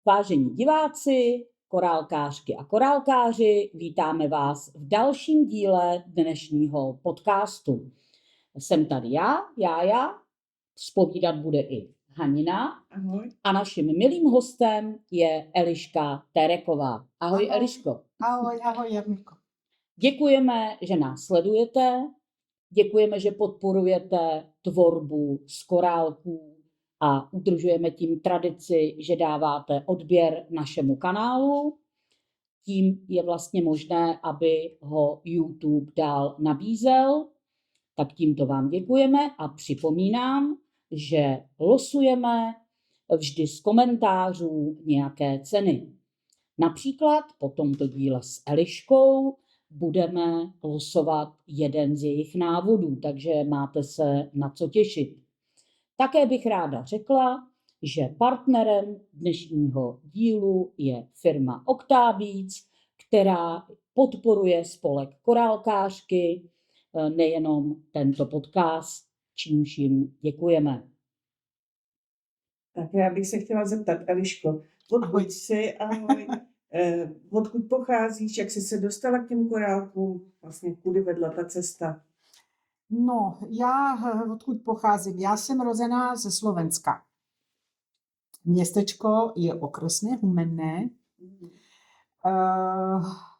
Vážení diváci, korálkářky a korálkáři, vítáme vás v dalším díle dnešního podcastu. Jsem tady já, Jája, zpovídat bude i Hanina. Ahoj. A naším milým hostem je Eliška Tereková. Ahoj, Eliško. Ahoj, Jarmíko. Děkujeme, že nás sledujete, děkujeme, že podporujete tvorbu z korálků a udržujeme tím tradici, že dáváte odběr našemu kanálu. Tím je vlastně možné, aby ho YouTube dál nabízel. Tak tímto vám děkujeme a připomínám, že losujeme vždy z komentářů nějaké ceny. Například po tomto díle s Eliškou budeme losovat jeden z jejich návodů, takže máte se na co těšit. Také bych ráda řekla, že partnerem dnešního dílu je firma Octavius, která podporuje spolek korálkářky, nejenom tento podcast, čímž jim děkujeme. Tak já bych se chtěla zeptat, Eliško, odkud jsi, ahoj, odkud pocházíš, jak jsi se dostala k těm korálkům, vlastně kudy vedla ta cesta? No, já odkud pocházím? Já jsem rozená ze Slovenska. Městečko je okresné, Humenné.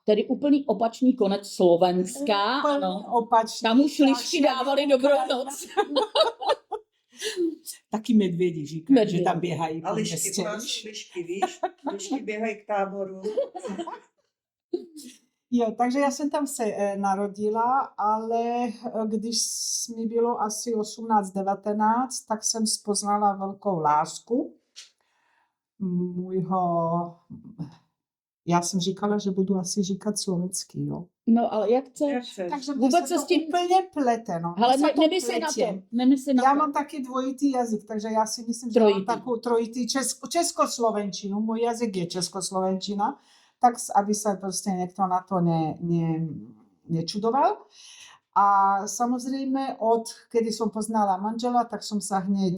Tedy úplný opačný konec Slovenska. Ano. Opačný. Tam už lišky dávali dobrou noc. Taky medvědi říkají, že tam běhají po A městě. lišky, víš? Lišky běhají k táboru. Jo, takže já jsem tam se narodila, ale když mi bylo asi 18-19, tak jsem spoznala velkou lásku já jsem říkala, že budu asi říkat slovenský, jo. No, ale jak chceš? Takže Vůbec se s tím úplně plete, no. Ale nemysli na to. Já mám taky dvojitý jazyk, takže já si myslím, že mám takovou trojitý českoslovenčinu. Můj jazyk je českoslovenčina, tak aby se prostě někdo na to nečudoval. A samozřejmě kdy jsem poznala manžela, tak jsem se hned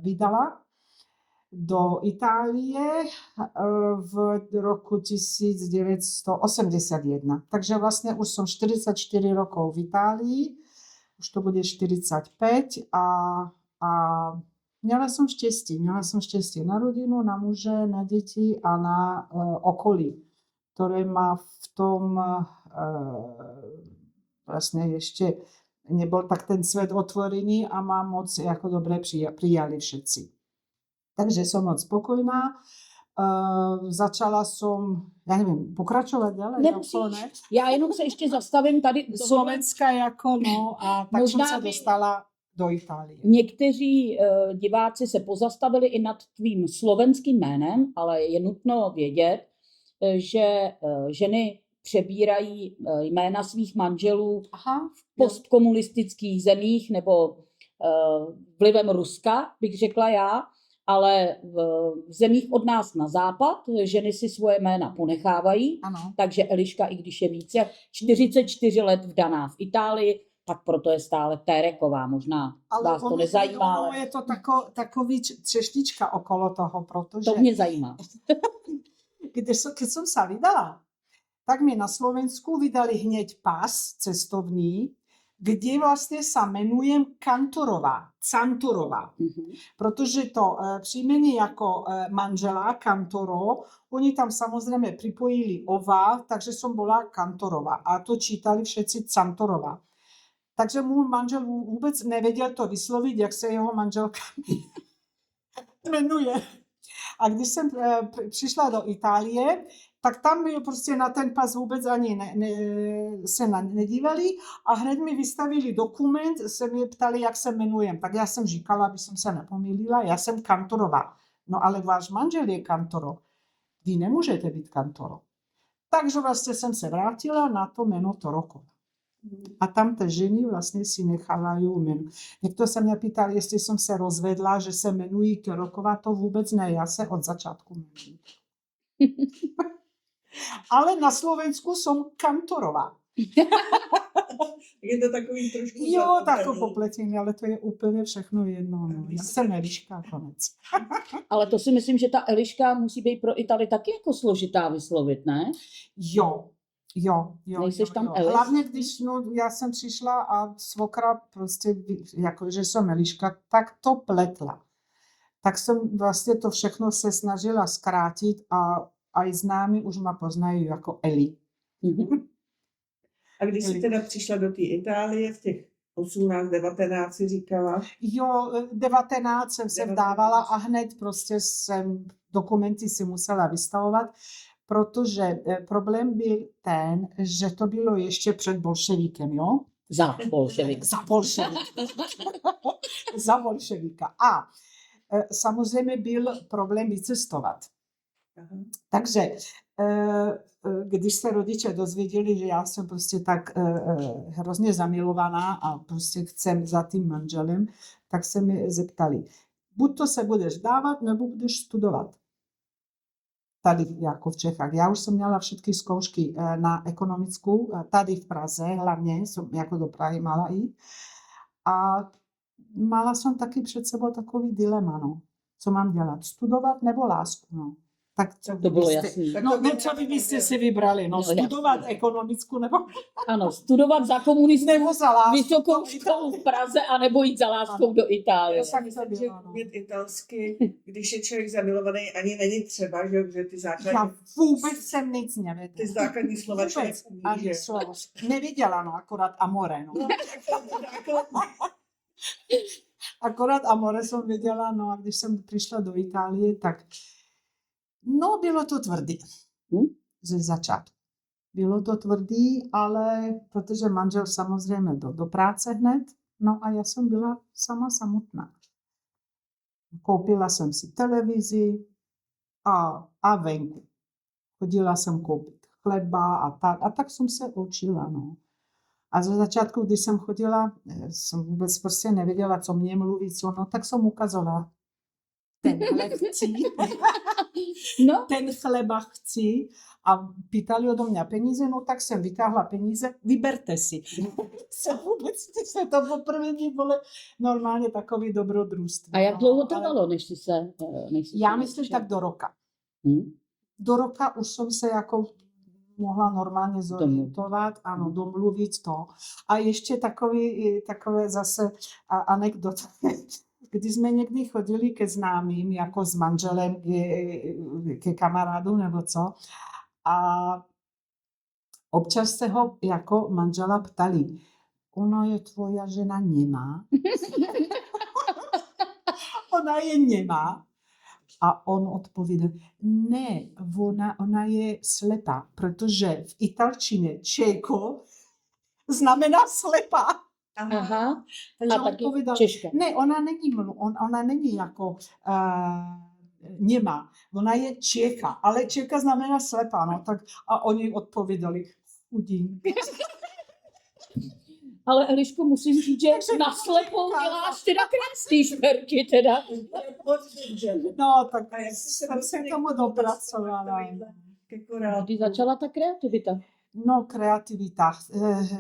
vydala do Itálie v roku 1981. Takže vlastně už jsem 44 rokov v Itálii, už to bude 45 a měla jsem štěstí na rodinu, na muže, na děti a na okolí, které má v tom vlastně ještě nebyl tak ten svět otvorený a má moc jako dobré přijali všetci. Takže jsem moc spokojná. Začala jsem, já nevím, pokračovat dále. Já jenom se ještě zastavím tady. Slovenska jako, no, a tak možná jsem se dostala do Itálie. Někteří diváci se pozastavili i nad tvým slovenským jménem, ale je nutno vědět, že ženy přebírají jména svých manželů v postkomunistických zemích nebo vlivem Ruska, bych řekla já, ale v zemích od nás na západ ženy si svoje jména ponechávají, ano. Takže Eliška, i když je více 44 let vdaná v Itálii, tak proto je stále Tereková. Možná vás to nezajímá. Ale je to takový třešnička okolo toho, protože... To mě zajímá. Když jsem se vydala, tak mi na Slovensku vydali hneď pas cestovní, kde vlastně se jmenujem Cantorová. Protože to příjmení jako manžela Cantoro, oni tam samozřejmě připojili ova, takže jsem byla Cantorová a to čítali všetci Cantorová. Takže můj manžel vůbec nevěděl to vyslovit, jak se jeho manželka jmenuje. A když jsem přišla do Itálie, tak tam mi prostě na ten pas vůbec ani se nedívali a hned mi vystavili dokument, se mě ptali, jak se jmenujem. Tak já jsem říkala, aby jsem se nepomýlila, já jsem Cantorová. No ale váš manžel je Cantoro. Vy nemůžete být Cantoro. Takže vlastně jsem se vrátila na to jméno Torokova. A tam ty ženy vlastně si nechávají jméno. Někdo se mě pýtal, jestli jsem se rozvedla, že se jmenují Torokova, to vůbec ne, já se od začátku jmenuji. Ale na Slovensku jsem Cantorová. Je to takový trošku Jo, zapletený. tako popletení, ale to je úplně všechno jedno. No. Já jsem Eliška, konec. Ale to si myslím, že ta Eliška musí být pro Italy taky jako složitá vyslovit, ne? Jo. Nejseš tam Eliš? Hlavně, když já jsem přišla a svokra prostě, jako, že jsem Eliška, tak to pletla. Tak jsem vlastně to všechno se snažila zkrátit a i známí už mě poznají jako Eli. A když jsi teda přišla do té Itálie v těch 18, 19 si říkala? Jo, 19 jsem se 19. vdávala a hned prostě jsem dokumenty si musela vystavovat, protože problém byl ten, že to bylo ještě před bolševíkem, jo? Za bolševik. Za bolševika. Za bolševika. A samozřejmě byl problém vycestovat. Aha. Takže když se rodiče dozvěděli, že já jsem prostě tak hrozně zamilovaná a prostě chcem za tím manželem, tak se mi zeptali, buď to se budeš dávat, nebo budeš studovat. Tady jako v Čechách. Já už jsem měla všechny zkoušky na ekonomickou, tady v Praze, hlavně jsem jako do Prahy mala jít. A mala jsem taky před sebou takový dilema, no. Co mám dělat? Studovat nebo lásku, no. Tak co To bylo byste, jasný. no, co by byste si vybrali? No, No, studovat jasný. ekonomickou nebo, Ano, studovat za komunismu nebo za lásku. vysokou školu v Praze a nebo jít za láskou do Itálie. Já si Tak myslím, to že bylo, no. umět italsky, když je člověk zamilovaný, ani není třeba, že ty základní, Já vůbec jsem nic nevěděla. ty základní slova člověk Vůbec umí, ani že? slovo. Neviděla, no, akorát amore, no. Akorát amore jsem věděla, no a když jsem přišla do Itálie, tak no, bylo to tvrdý. Ze začátku. Bylo to tvrdý, ale protože manžel samozřejmě do práce hned, no a já jsem byla sama samotná. Koupila jsem si televizi a venku. Chodila jsem koupit chleba a tak jsem se učila, no. A ze začátku, když jsem chodila, jsem vůbec prostě nevěděla, co mě mluví, co, no, tak jsem ukazovala. Tenhle chci, No, ten chleba chci a pýtali ode mě peníze, no tak jsem vytáhla peníze, vyberte si. Se to poprvé bylo normálně takový dobrodružství. a jak no, dlouho ale trvalo, než jsi se Já myslím naučila? tak do roka. Hm? Do roka už jsem se jako mohla normálně zorientovat, ano, domluvit to. A ještě takové zase anekdoty. Když jsme někdy chodili ke známým, jako s manželem ke kamarádu nebo co, a občas se ho jako manžela ptali, ona je tvoja žena nemá? Ona je nemá? A on odpověděl, ne, ona je slepá, protože v italčině čeko znamená slepá. Aha, Takže a on taky odpověděl, Češka. ne, ona není jako nemá, ona je Čecha, ale Čecha znamená slepá, no, tak a oni odpověděli, chudinky. Ale Eliško, musím říct, že Takže na slepou říkám, děláš teda krásný šperky teda. No, tak A jak jsi se jsem se dostala tomu k dopracovala. takovýmhle ke korálku? Kdy začala ta kreativita? No, kreativita.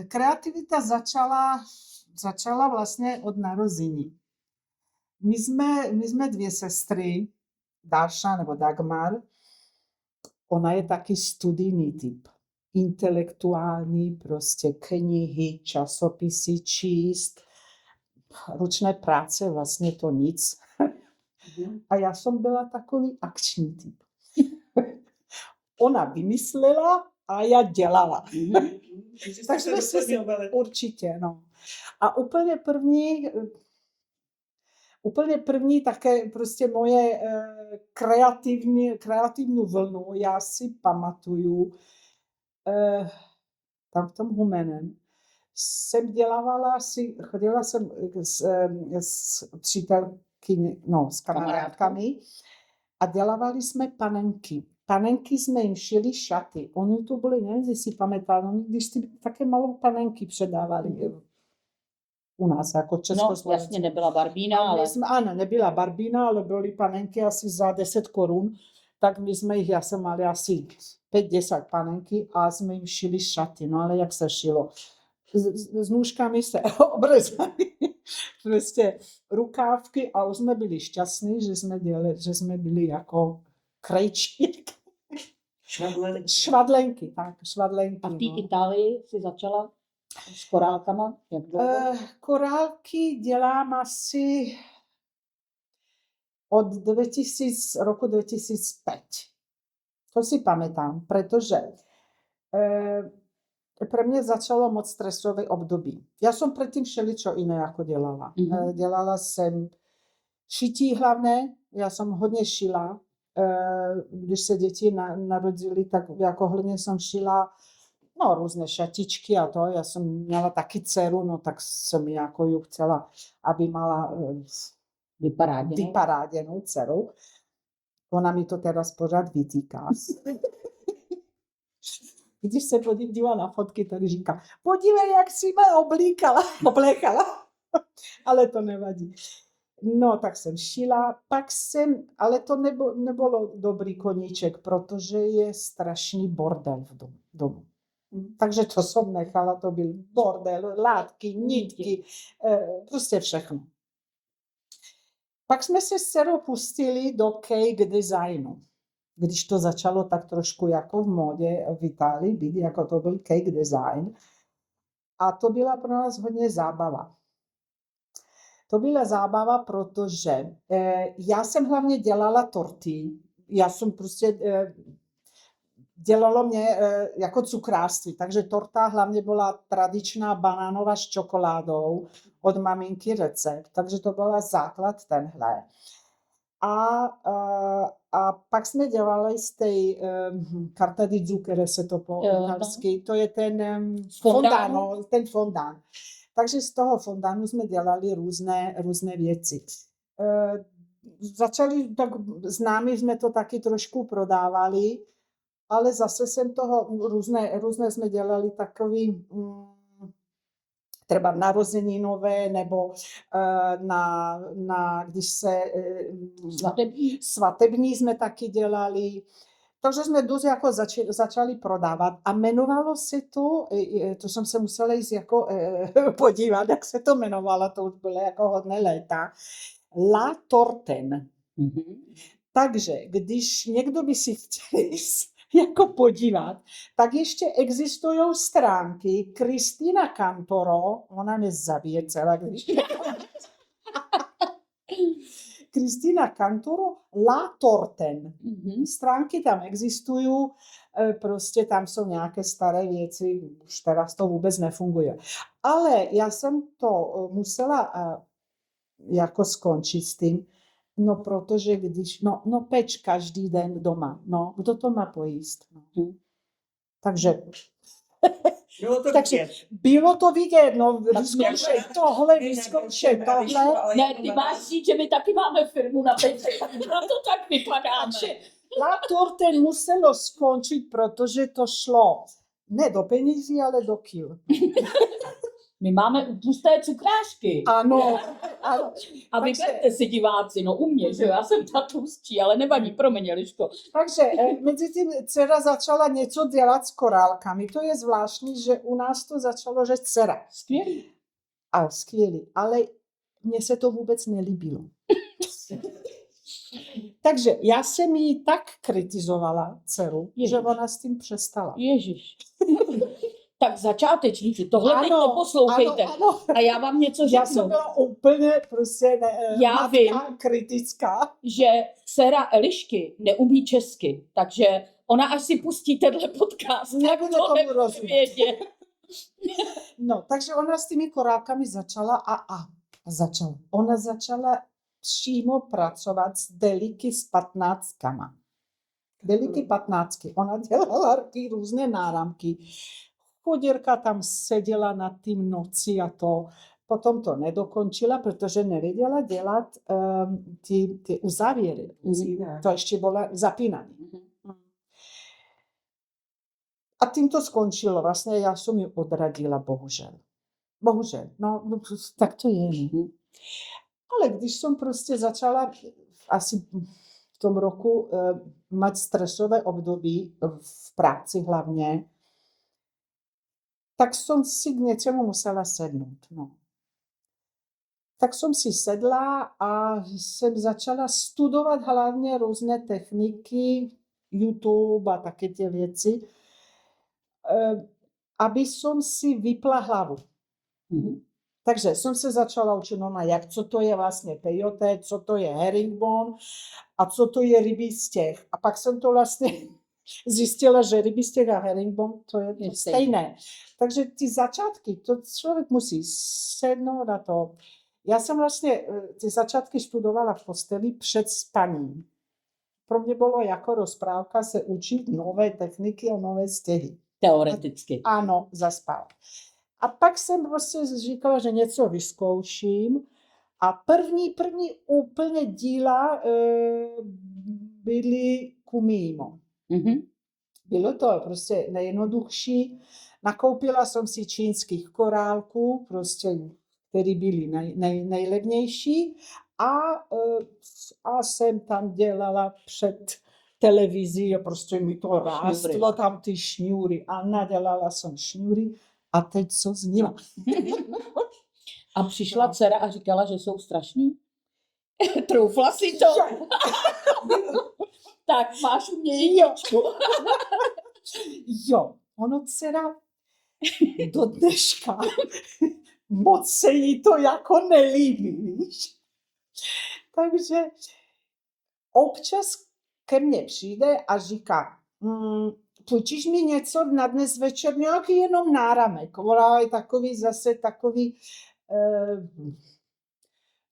Kreativita začala vlastně od narození. My jsme dvě sestry, Dáša nebo Dagmar. Ona je taky studijný typ. Intelektuální, prostě knihy, časopisy číst, ručné práce, vlastně to nic. A já jsem byla takový akční typ. Ona vymyslela a já dělala. Takže jsme se doplňovali. Určitě, no. A úplně první také prostě moje kreativní vlnu, já si pamatuju, tam v tom Humenem, chodila jsem s přítelkyní, no, s kamarádkami a dělávali jsme panenky. Panenky jsme jim šili šaty. Oni to byli, nevím, jestli si pamatám, oni když si také malou panenky předávali u nás, jako No, Československo. jasně nebyla Barbína, ale Ano, nebyla Barbína, ale byly panenky asi za 10 korun, tak my jsme jich, já jsem měla asi 5-10 panenky a jsme jim šili šaty, no ale jak se šilo? s nůžkami se obrezali prostě rukávky a už jsme byli šťastní, že jsme byli jako krejčí. Švadlenky, tak, švadlenky. A v té no. Itálii si začala s korálkama? Jak dlouho? Korálky dělám asi od roku 2005. To si pamätám, pretože pre mňa začalo moc stresové období. Ja som predtým všeličo iné ako dělala. Dělala jsem šití hlavně, já jsem hodně šila. Když se děti narodili, tak jako hodně jsem šila různé šatičky a to. Já jsem měla taky dceru, no tak jsem jako ju chcela, aby mala vyparáděnou dceru. Ona mi to teraz pořád vytýká. Když se podívá na fotky, tak říká, podívej, jak si mě oblékala. Ale to nevadí. No, tak jsem šila, ale to nebylo dobrý koníček, protože je strašný bordel v domu. Takže to jsem nechala, to byl bordel, látky, nitky, prostě všechno. Pak jsme se s dcerou pustili do cake designu. Když to začalo tak trošku jako v módě v Itálii být, jako to byl cake design. A to byla pro nás hodně zábava. To byla zábava, protože já jsem hlavně dělala torty. Já jsem prostě dělalo mě jako cukrářství, takže torta hlavně byla tradičná banánová s čokoládou od maminky recept, takže to byl základ tenhle. A pak jsme dělali z té carta di zucchero, se to po italsky, to je ten fondant. Takže z toho fondánu jsme dělali různé věci. Začali, tak známi jsme to taky trošku prodávali, ale zase jsem toho různé jsme dělali takový třeba narozeninové, nebo když se svatební jsme taky dělali. Takže jsme dost jako začali prodávat a jmenovalo se to jsem se musela jít jako podívat, jak se to jmenovalo, to už bylo jako hodně léta, La Torten. Takže když někdo by si chtěl jako podívat, tak ještě existují stránky Cristina Cantoro, ona mě zabije celá, když Cristina Cantoro, La Torten. Stránky tam existují, prostě tam jsou nějaké staré věci, už teraz to vůbec nefunguje. Ale já jsem to musela jako skončit s tím, no protože když, peč každý den doma, kdo to má pojíst? Takže bylo to vidět, vyzkoušej tohle. Ne, ty máš říct, že my taky máme firmu na peče, tak proto tak vypadáme. La Torten muselo skončit, protože to šlo ne do penězí, ale do kil. My máme tlusté cukrášky. Ano. A vyberte si diváci, u mě, že já jsem ta tlustší, ale nevadí, promiň, Eliško. Takže mezi tím dcera začala něco dělat s korálkami. To je zvláštní, že u nás to začalo, že dcera. Skvělý. Ale mně se to vůbec nelíbilo. Takže já jsem jí tak kritizovala dceru, že ona s tím přestala. Ježiš. Tak začátečníci, tohle teď neposlouchejte. Ano. A já vám něco řeknu. Já jsem byla úplně prostě kritická. Že dcera Elišky neumí česky, takže ona až si pustí tenhle podcast, nebude tomu rozumět. No, takže ona s těmi korálkami začala Ona začala přímo pracovat s deliky s patnáctkama. Deliky patnáctky. Ona dělala ty různé náramky. Chudírka tam seděla nad tím noci a to. Potom to nedokončila, protože nevěděla dělat ty uzávěry. To ještě bylo zapínání. A tím to skončilo. Vlastně já jsem ji odradila, bohužel. Tak to je. Ale když jsem prostě začala asi v tom roku mít stresové období v práci hlavně, tak jsem si k něčemu musela sednout. No. Tak jsem si sedla a jsem začala studovat hlavně různé techniky, YouTube a také ty věci, aby jsem si vypla hlavu. Mhm. Takže jsem se začala učit, jak co to je vlastně peyote, co to je herringbone a co to je rybí stěh. A pak jsem to vlastně zjistila, že rybí stěh a herringbone to je to stejné. Takže ty začátky, to člověk musí sednout a to. Já jsem vlastně ty začátky studovala v posteli před spaním. Pro mě bylo jako rozprávka se učit nové techniky a nové stěhy. Teoreticky. Ano, zaspala. A pak jsem prostě říkala, že něco vyzkouším. A první úplně díla byly Kumimo. Mhm. Bylo to prostě nejjednodušší. Nakoupila jsem si čínských korálků, prostě, které byly nejlevnější. A jsem tam dělala před televizí a prostě mi to rástlo tam ty šňůry. A nadělala jsem šňůry. A teď co s nima? A přišla dcera a říkala, že jsou strašný? Troufla si to? Tak máš u mě jedničku. Jo, ono dcera do dneška moc se jí to jako nelíbí, víš? Takže občas ke mně přijde a říká, půjčíš mi něco na dnes večer, nějaký jenom náramek. Ona je takový zase takový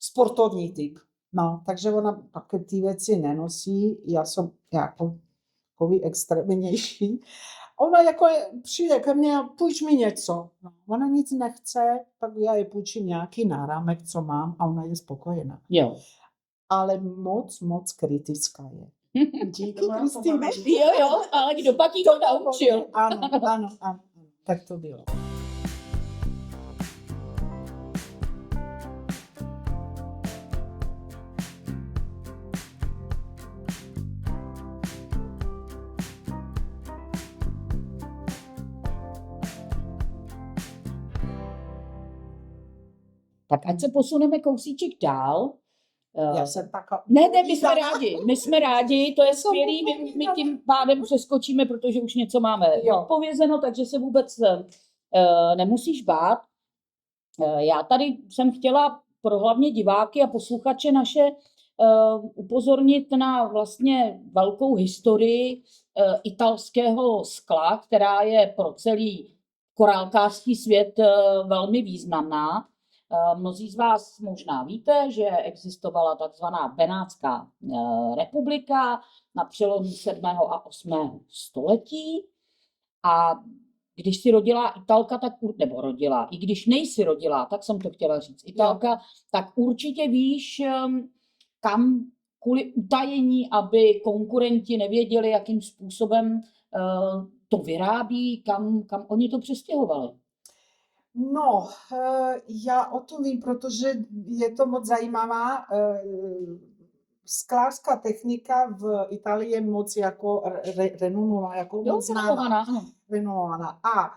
sportovní typ. No, takže ona také ty věci nenosí. Já jsem jako takový extrémnější. Ona jako přijde ke mně a půjč mi něco. No, ona nic nechce, tak já je půjčím nějaký náramek, co mám a ona je spokojená. Jo. Ale moc kritická je. Díky, Kristýne. Jo, ale kdo pak jí to naučil? Ano, tak to bylo. Tak ať se posuneme kousíček dál. Já jsem taková... Ne, my jsme rádi, to je skvělý, my tím pádem přeskočíme, protože už něco máme odpovězeno, takže se vůbec nemusíš bát. Já tady jsem chtěla pro hlavně diváky a posluchače naše upozornit na vlastně velkou historii italského skla, která je pro celý korálkářský svět velmi významná. Mnozí z vás možná víte, že existovala takzvaná Benátská republika na přelomu 7. a 8. století. A když si rodila Italka, nebo rodila, i když nejsi rodila, tak jsem to chtěla říct, Italka, tak určitě víš, kam kvůli utajení, aby konkurenti nevěděli, jakým způsobem to vyrábí, kam oni to přestěhovali. No, já o tom vím, protože je to moc zajímavá. Sklářská technika v Itálii je moc jako renomovaná, jako moc renomovaná. A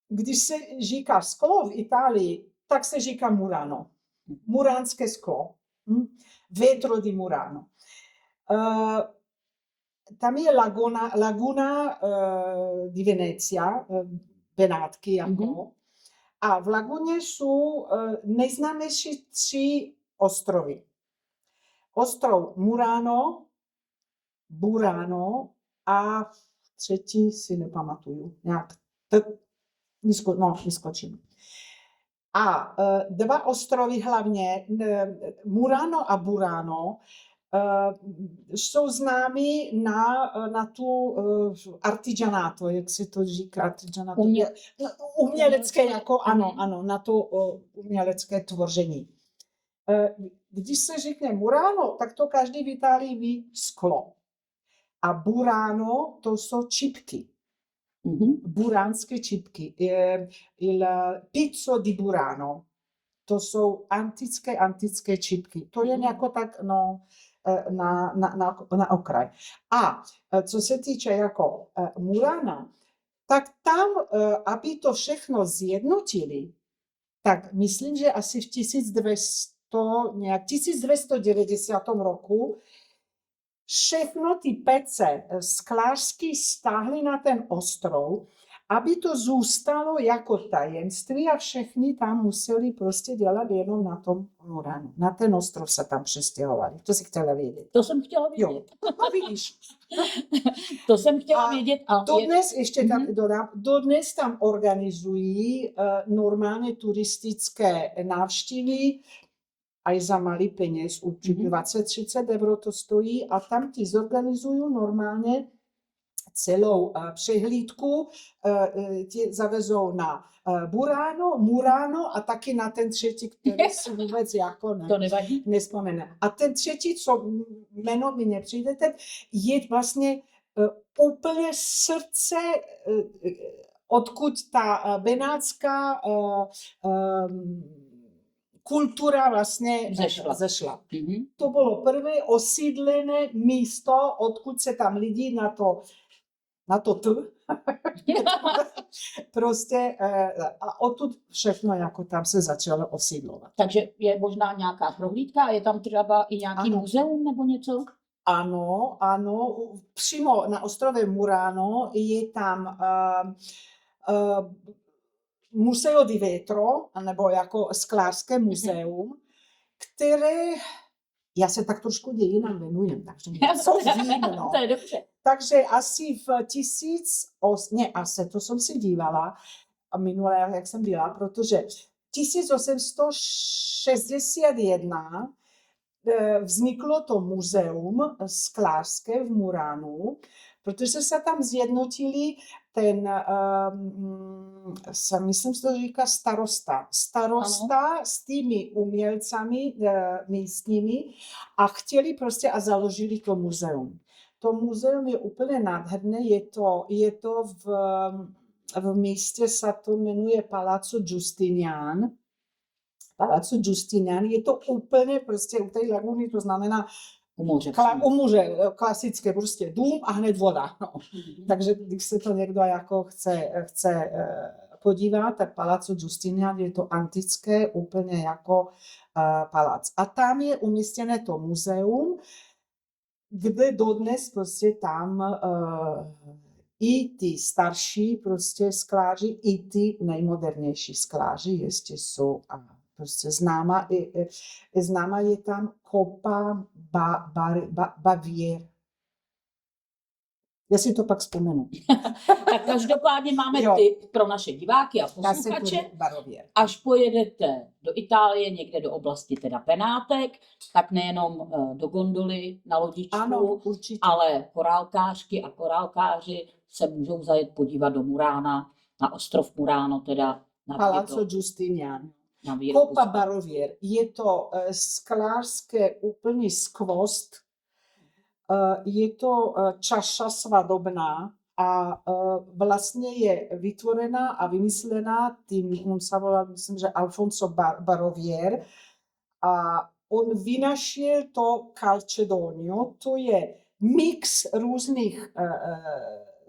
když se říká sklo v Itálii, tak se říká Murano. Muránské sklo. Vetro di Murano. Tam je laguna di Venezia, Benátky jako. A v laguně jsou nejznámější 3 ostrovy. Ostrov Murano, Burano a třetí si nepamatuju. Nějak vyskočím. A 2 ostrovy hlavně, Murano a Burano, jsou známí na tu artigianato, jak se to říká, artigianato, umělecké, jako ano, na to umělecké tvoření. Když se řekne Murano, tak to každý v Itálii ví sklo. A Burano, to jsou čipky. Buránské čipky. Il pizzo di Burano. To jsou antické čipky. To je jako tak, na okraj. A co se týče jako Murana, tak tam, aby to všechno zjednotili, tak myslím, že asi v 1290 roku všechno ty pece sklářský stáhli na ten ostrov, aby to zůstalo jako tajemství a všichni tam museli prostě dělat jenom na tom Muránu. Na ten ostrov se tam přestěhovali. To si chtěla vědět. To jsem chtěla Jo, vědět. no vidíš. To jsem chtěla A vědět. A Dodnes, ještě tam dodám, dodnes tam organizují normálně turistické návštěvy, aj za malý peněz, určitě 20-30 euro to stojí a tam ti zorganizují normálně celou přehlídku, ti zavezou na Murano a taky na ten třetí, který si vůbec jako to nevadí? nespomene. A ten třetí, co jméno mi nepřijde teď, je vlastně úplně srdce, odkud ta benátská kultura vlastně zešla. To bylo prvé osídlené místo, odkud se tam lidi na to prostě a odtud všechno jako tam se začalo osídlovat. Takže je možná nějaká prohlídka, je tam třeba i nějaký muzeum nebo něco? Ano, přímo na ostrově Murano je tam Museo di Vetro, nebo jako sklářské muzeum, které já se tak trošku dějinám věnujem, takže něco vím, no. To je dobře. Takže asi v to jsem si dívala minule, jak jsem byla, protože 1861 vzniklo to muzeum sklářské v Muránu, protože se tam zjednotili myslím, že to říká starosta s těmi umělcami místními a chtěli prostě a založili to muzeum. To muzeum je úplně nádherné, je to v místě, se to jmenuje Palazzo Giustinian. Palazzo Giustinian, je to úplně prostě u té laguny, to znamená u moře, klasické prostě dům a hned voda. No. Takže když se to někdo jako chce podívat, tak Palazzo Giustinian je to antické úplně jako palác. A tam je umístěné to muzeum, kde dodnes prostě tam i ty starší prostě skláři, i ty nejmodernější skláři ještě jsou prostě známá je tam Coppa Baviera. Já si to pak vzpomenu. Tak každopádně máme tip pro naše diváky a posluchače. Až pojedete do Itálie, někde do oblasti teda Benátek, tak nejenom do gondoly na lodičku, ale korálkářky a korálkáři se můžou zajet podívat do Murána, na ostrov Murano, teda. Palazzo Giustinian. Coppa Baviera. Je to sklářské úplný skvost. Je to čaša svadobná a vlastně je vytvorená a vymyslená tím, on se volal, myslím, že Alfonso Barovier a on vynašel to Calcedonio, to je mix různých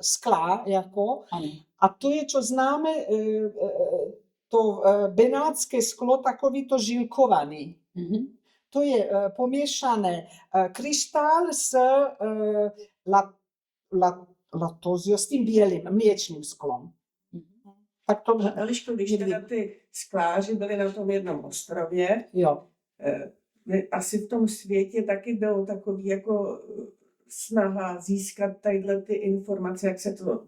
skla, jako, a to je, co známe, to benátské sklo, takový to žilkovaný. To je poměšané kryštál s latozio, s tím bílým mléčným sklem. Tak to... Eliško, když teda ty skláři byli na tom jednom ostrově, asi v tom světě taky bylo takový jako snaha získat tadyhle ty informace, jak se to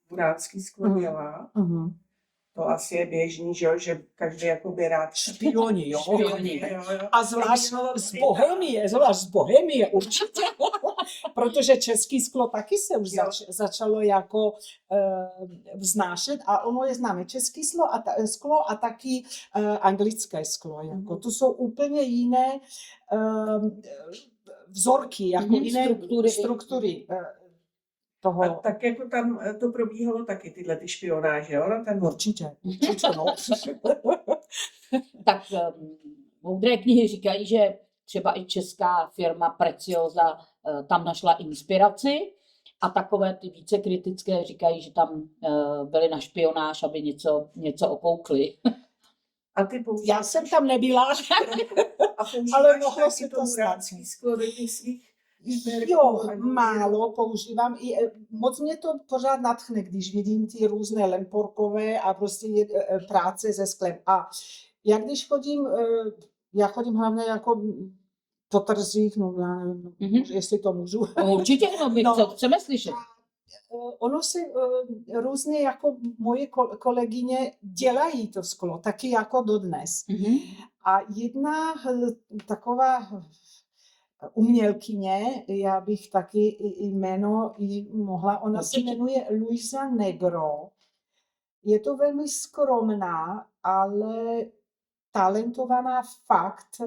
muránský sklo dělá. To asi je běžný, že každý jakoby rád špioni, jo. A zvlášť z Bohemie určitě. Protože český sklo taky se už začalo jako vznášet a ono je známe český sklo a taky anglické sklo. Jako. To jsou úplně jiné vzorky, jako jiné struktury. Toho. A tak jako tam to probíhalo taky tyhle ty špionáže, jo? Určitě, no. Tak moudré knihy říkají, že třeba i česká firma Preciosa tam našla inspiraci A takové ty více kritické říkají, že tam byli na špionáž, aby něco okoukli. A ty používáš, Já jsem tam nebyla, a používáš ale mohlo taky se to to muránský sklo do těch svých šperků, jo, nebo- málo používám. Moc mě to pořád nadchne, když vidím ty různé lemporkové a prostě práce se sklem. A já když chodím, já chodím hlavně jako po trzích, no já nevím, jestli to můžu. No, určitě, no, my to chceme slyšet. Ono si různě jako moje kolegyně dělají to sklo, taky jako dodnes. A jedna taková umělkyně, já bych taky jméno jí mohla, ona se jmenuje Luisa Negro. Je to velmi skromná, ale talentovaná fakt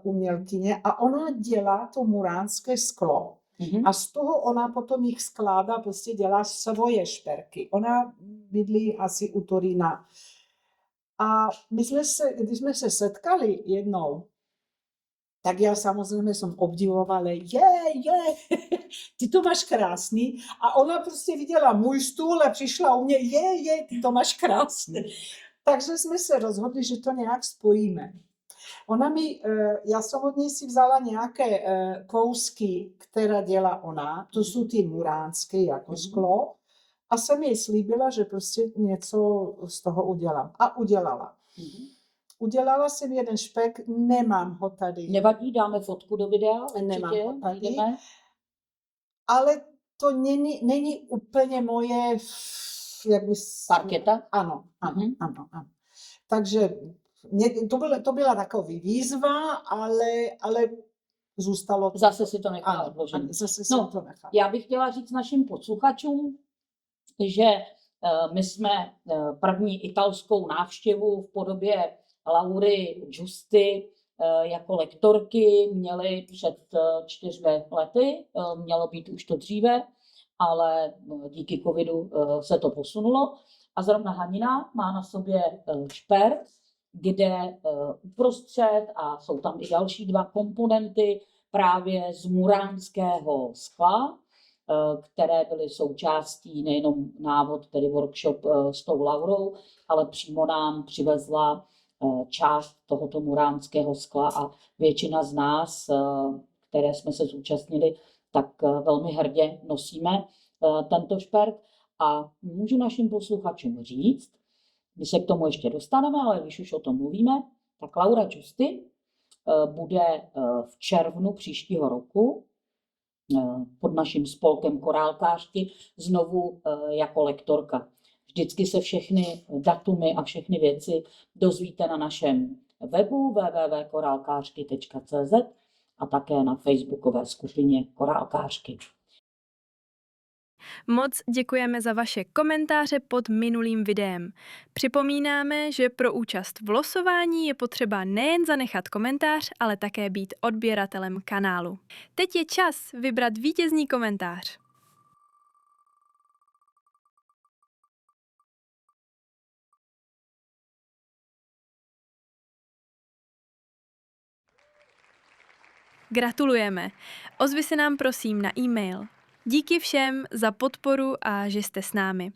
umělkyně a ona dělá to muránské sklo. A z toho ona potom jich skládá, prostě dělá svoje šperky. Ona bydlí asi u Turína. A když jsme se setkali jednou, tak já samozřejmě jsem obdivovala, ty to máš krásný. A ona prostě viděla můj stůl a přišla u mě, ty to máš krásný. Takže jsme se rozhodli, že to nějak spojíme. Já jsem od ní si vzala nějaké kousky, které dělá ona, to jsou ty muránské jako sklo, a jsem jej slíbila, že prostě něco z toho udělám. A udělala. Udělala jsem jeden špek, nemám ho tady. Nevadí, dáme fotku do videa, Nemám ho tady. Jdeme. Ale to není úplně moje, jak bys... Parketa? Ano. Takže to byla takový výzva, ale zůstalo to. Zase si to nechala odložené. Zase to nechala. Já bych chtěla říct našim posluchačům, že my jsme první italskou návštěvu v podobě Laury Giusti jako lektorky měli před 4 lety, mělo být už to dříve, ale díky covidu se to posunulo. A zrovna Hanina má na sobě šperk, kde uprostřed, a jsou tam i další 2 komponenty právě z muránského skla, které byly součástí nejenom návod, tedy workshop s tou Laurou, ale přímo nám přivezla část tohoto muránského skla a většina z nás, které jsme se zúčastnili, tak velmi hrdě nosíme tento šperk. A můžu našim posluchačům říct, my se k tomu ještě dostaneme, ale když už o tom mluvíme, tak Laura Giusti bude v červnu příštího roku pod naším spolkem Korálkářky znovu jako lektorka. Vždycky se všechny datumy a všechny věci dozvíte na našem webu www.korálkářky.cz a také na facebookové skupině Korálkářky. Moc děkujeme za vaše komentáře pod minulým videem. Připomínáme, že pro účast v losování je potřeba nejen zanechat komentář, ale také být odběratelem kanálu. Teď je čas vybrat vítězný komentář. Gratulujeme. Ozvi se nám prosím na e-mail. Díky všem za podporu a že jste s námi.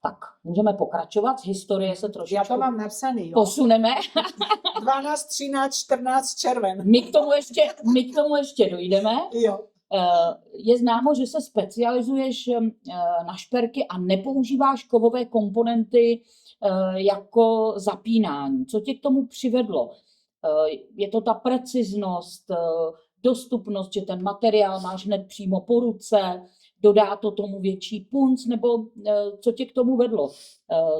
Tak, můžeme pokračovat. Z historie se trošičku Já to mám napsaný, jo. posuneme. 12, 13, 14 červen. My k tomu ještě dojdeme. Jo. Je známo, že se specializuješ na šperky a nepoužíváš kovové komponenty jako zapínání. Co tě k tomu přivedlo? Je to ta preciznost, dostupnost, že ten materiál máš hned přímo po ruce, dodá to tomu větší punc, nebo co tě k tomu vedlo?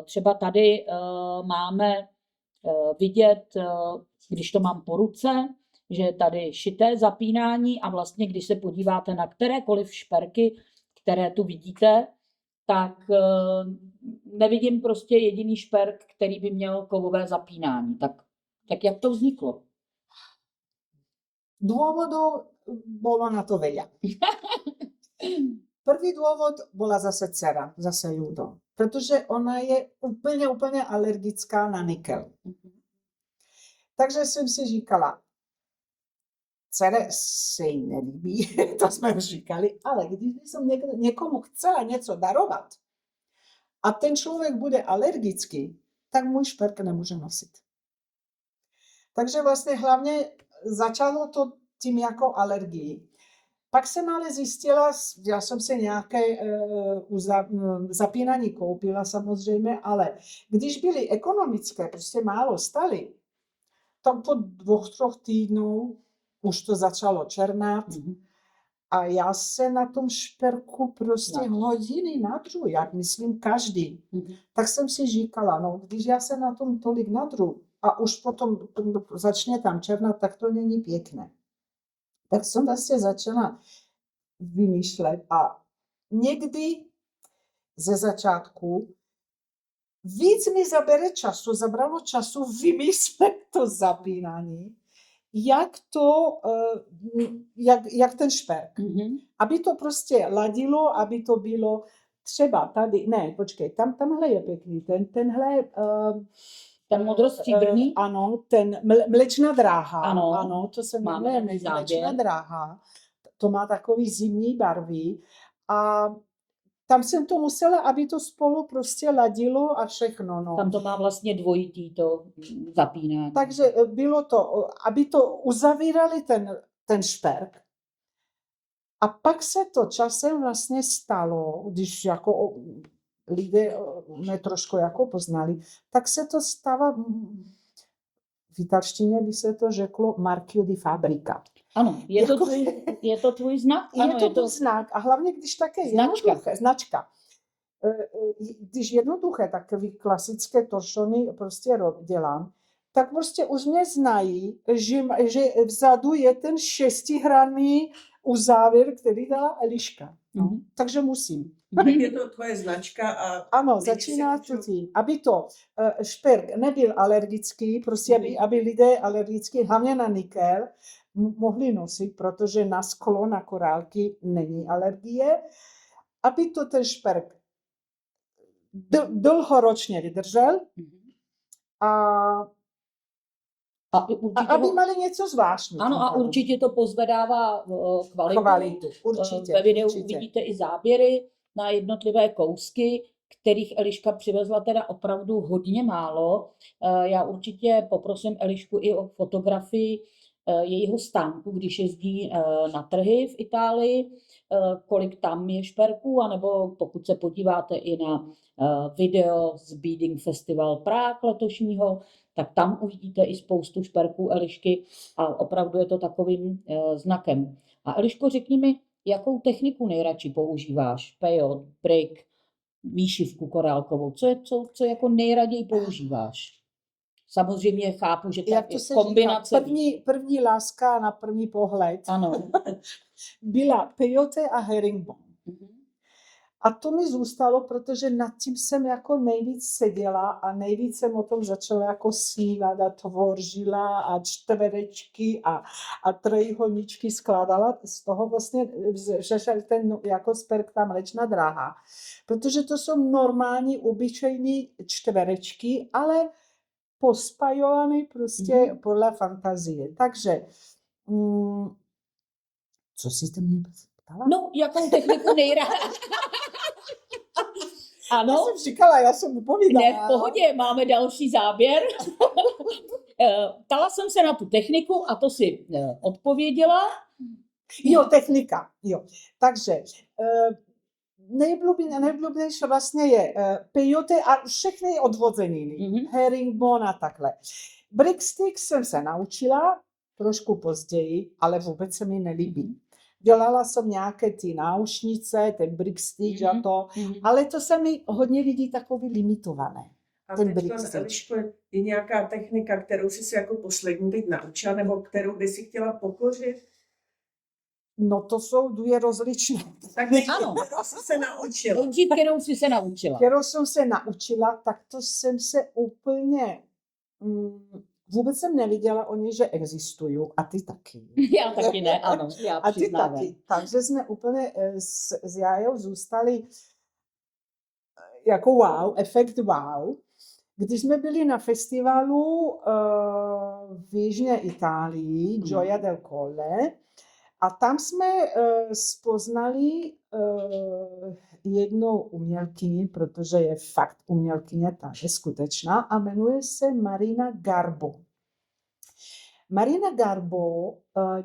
Třeba tady máme vidět, když to mám po ruce, že je tady šité zapínání a vlastně, když se podíváte na kterékoliv šperky, které tu vidíte, tak nevidím prostě jediný šperk, který by měl kovové zapínání. Tak jak to vzniklo? Dôvodov bolo na to veľa. Prvý dôvod bola zase dcera, zase Judo. Protože ona je úplně alergická na nikel. Takže jsem si říkala, dcere se jí nelíbí, to jsme už říkali, ale když jsem někomu chcela něco darovat a ten člověk bude alergický, tak můj šperk nemůže nosit. Takže vlastně hlavně začalo to tím jako alergii. Pak jsem ale zjistila, já jsem si nějaké zapínání koupila samozřejmě, ale když byly ekonomické, prostě málo staly, tak po 2-3 týdnů už to začalo černat a já se na tom šperku prostě hodiny nadřu, jak myslím každý. Tak jsem si říkala, no když já se na tom tolik nadřu a už potom začne tam černat, tak to není pěkné. Tak jsem vlastně začala vymýšlet a někdy ze začátku víc mi zabralo času vymyslet to zapínání, jak ten šperk. Aby to prostě ladilo, aby to bylo třeba tady, ne, počkej, tamhle je pěkný, tenhle... Ten modrostříbrný? Ano, ten mlečná dráha. Ano, to se jmenuje mlečná dráha. To má takový zimní barvy a tam jsem to musela, aby to spolu prostě ladilo a všechno. No. Tam to má vlastně dvojitý to zapínání. Takže bylo to, aby to uzavírali ten šperk. A pak se to časem vlastně stalo, když jako lidé mě trošku jako poznali, tak se to stává, v italštině by se to řeklo marchio di fabbrica. Ano, je to tvůj znak? Ano, je to znak a hlavně když také značka. Když jednoduché takové klasické toršony prostě dělám, tak prostě už mě znají, že vzadu je ten 6hranný uzávěr, který dala Eliška. No, takže musím. Tak je to tvoje značka a... Ano, začíná to tím, aby to šperk nebyl alergický, prostě aby lidé alergický, hlavně na nikel, mohli nosit, protože na sklo, na korálky není alergie, aby to ten šperk dlhoročně vydržel a aby měli něco zvláštního. Ano, a určitě to pozvedává kvalitu. Určitě. Ve videu uvidíte i záběry na jednotlivé kousky, kterých Eliška přivezla teda opravdu hodně málo. Já určitě poprosím Elišku i o fotografii jejího stánku, když jezdí na trhy v Itálii, kolik tam je šperků, anebo pokud se podíváte i na video z Beading Festival Prague letošního, tak tam uvidíte i spoustu šperků Elišky a opravdu je to takovým znakem. A Eliško, řekni mi, jakou techniku nejradši používáš? Pejot, brick, výšivku korálkovou. Co jako nejraději používáš? Samozřejmě chápu, že ta kombinace... První láska na první pohled ano. byla peyote a herringbone. A to mi zůstalo, protože nad tím jsem jako nejvíc seděla a nejvíc jsem o tom začala jako snívat a tvořila a čtverečky a trojúhelníčky skládala. Z toho vlastně vzešel ten jako šperk, ta mlečná dráha. Protože to jsou normální, obyčejní čtverečky, ale pospajované prostě podle fantazie. Takže, co jsi to mě ptala? No, jakou techniku nejrád? Ano. Já jsem říkala, já jsem upovídala. Ne, v pohodě, máme další záběr. Ptala jsem se na tu techniku a to si odpověděla. Jo, technika. Jo. Takže nejblubnější vlastně je peyote a všechny odvozeniny. Herringbone a takhle. Brickstick jsem se naučila trošku později, ale vůbec se mi nelíbí. Dělala jsem nějaké ty náušnice, ten brickstick a to, ale to se mi hodně lidí takový limitované. A teď, Eliško, je nějaká technika, kterou jsi se jako poslední teď naučila, nebo kterou by si chtěla pokořit? No to jsou dvě rozličné. Tak ano. Kterou jsi se naučila? Kterou jsi se naučila? Kterou jsem se naučila, tak to jsem se úplně... Vůbec jsem neviděla o ně, že existují. A ty taky. Já taky ne, ano. Já a ty taky. Takže jsme úplně s Jájou zůstali jako wow, efekt wow. Když jsme byli na festivalu v Jižní Itálii, Gioia del Colle, a tam jsme spoznali jednu umělkyni, protože je fakt umělkyně, ta je skutečná, a jmenuje se Marina Garbo. Marina Garbo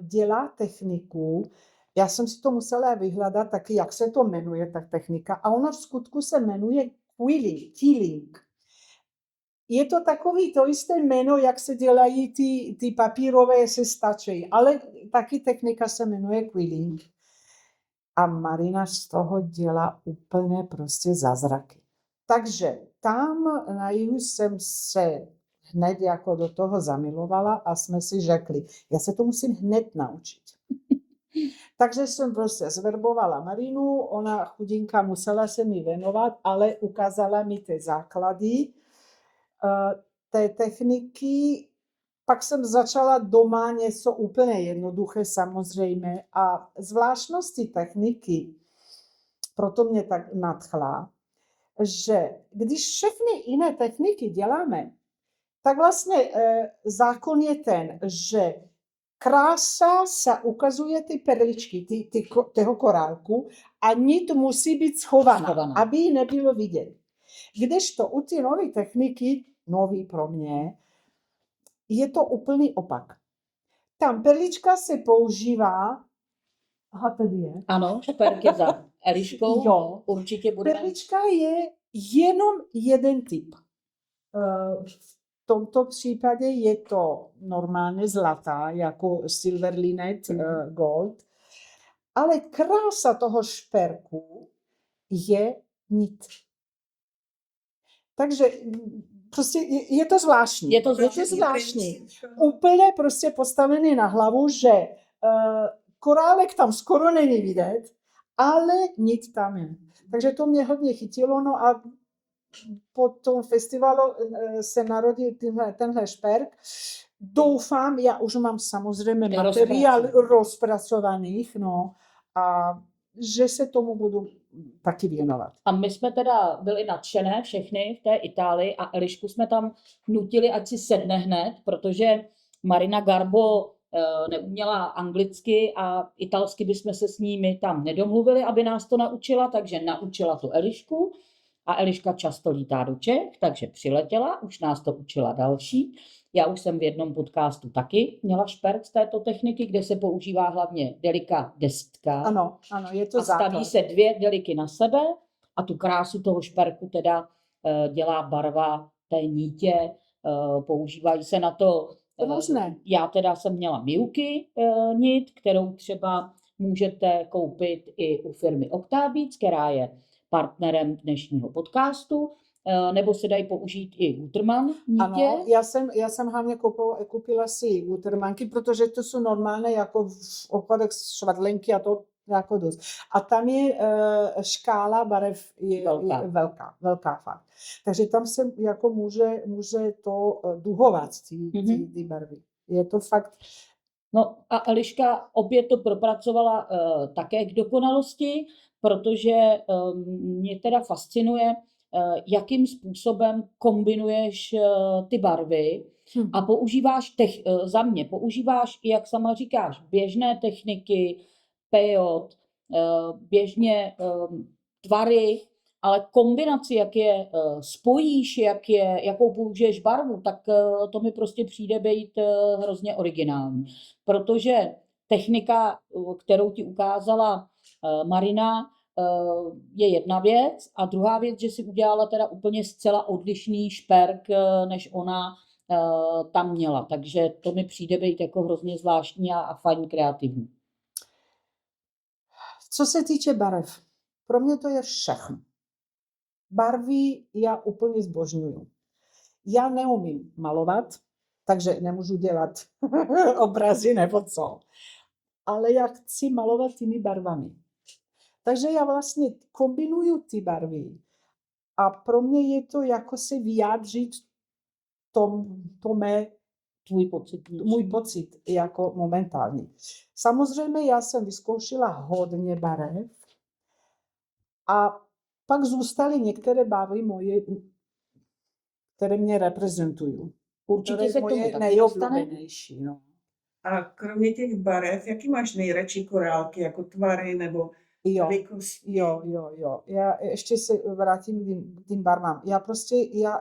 dělá techniku, já jsem si to musela vyhledat taky, jak se to jmenuje, ta technika, a ona v skutku se jmenuje quilling. Je to takový to jisté jméno, jak se dělají ty papírové sestačejí, ale taky technika se jmenuje quilling. A Marina z toho dělá úplně prostě zázraky. Takže tam na jihu jsem se hned jako do toho zamilovala a jsme si řekli, já se to musím hned naučit. Takže jsem prostě zverbovala Marinu, ona chudinka musela se mi věnovat, ale ukázala mi ty základy té techniky. Pak jsem začala doma něco úplně jednoduché samozřejmě a zvláštnosti techniky, proto mě tak nadchla, že když všechny jiné techniky děláme, tak vlastně zákon je ten, že krása se ukazuje ty perličky, toho korálku a nit musí být schovaná, aby ji nebylo vidět. Kdežto u ty nové techniky, nový pro mě, je to úplný opak. Tam perlička se používá, aha, tady je. Ano, šperky za Eliškou. Jo. Určitě bude. Perlička je jenom jeden typ. V tomto případě je to normálně zlatá, jako silver linet gold, ale krása toho šperku je nit. Takže prostě je to zvláštní. Je to zvláštní. Úplně prostě postavený na hlavu, že korálek tam skoro není vidět, ale nit tam je. Takže to mě hodně chytilo, no a po tom festivalu se narodil tenhle šperk. Doufám, já už mám samozřejmě materiál rozpracovaných, no, a že se tomu budu taky věnovat. A my jsme teda byli nadšené všechny v té Itálii a Elišku jsme tam nutili, ať si sedne hned, protože Marina Garbo neuměla anglicky a italsky bychom se s ní tam nedomluvili, aby nás to naučila, takže naučila tu Elišku. A Eliška často lítá do Čech, takže přiletěla, už nás to učila další. Já už jsem v jednom podcastu taky měla šperk z této techniky, kde se používá hlavně delika desítka. Ano, je to základ. A staví se 2 deliky na sebe a tu krásu toho šperku teda dělá barva té nítě, používají se na to. Různé. Já teda jsem měla Miyuki nit, kterou třeba můžete koupit i u firmy Octabeats, která je partnerem dnešního podcastu, nebo se dají použít i Gutermann nítě. Ano, já jsem hlavně koupila si Gutermannky, protože to jsou normálně jako v obchodech švadlenky a to jako dost. A tam je škála barev je velká fakt. Takže tam se jako může to duhovat ty barvy. Je to fakt. No a Eliška opět to propracovala také k dokonalosti, protože mě teda fascinuje, jakým způsobem kombinuješ ty barvy a používáš, za mě, používáš, jak sama říkáš, běžné techniky, peyote, běžně tvary, ale kombinaci, jak je spojíš, jakou použiješ barvu, tak to mi prostě přijde být hrozně originální. Protože technika, kterou ti ukázala Marina, je jedna věc a druhá věc, že si udělala teda úplně zcela odlišný šperk, než ona tam měla. Takže to mi přijde být jako hrozně zvláštní a fajn kreativní. Co se týče barev, pro mě to je všechno. Barvy já úplně zbožňuju. Já neumím malovat, takže nemůžu dělat obrazy nebo co. Ale já chci malovat těmi barvami. Takže já vlastně kombinuju ty barvy a pro mě je to jako se vyjádřit můj pocit jako momentální. Samozřejmě já jsem vyzkoušela hodně barev a pak zůstaly některé barvy moje, které mě reprezentují. Určitě Které se k tomu moje taky nejoblíbenější. No. A kromě těch barev, jaký máš nejradši korálky, jako tvary nebo Jo. velikosti? Jo. Já ještě se vrátím k tím barvám.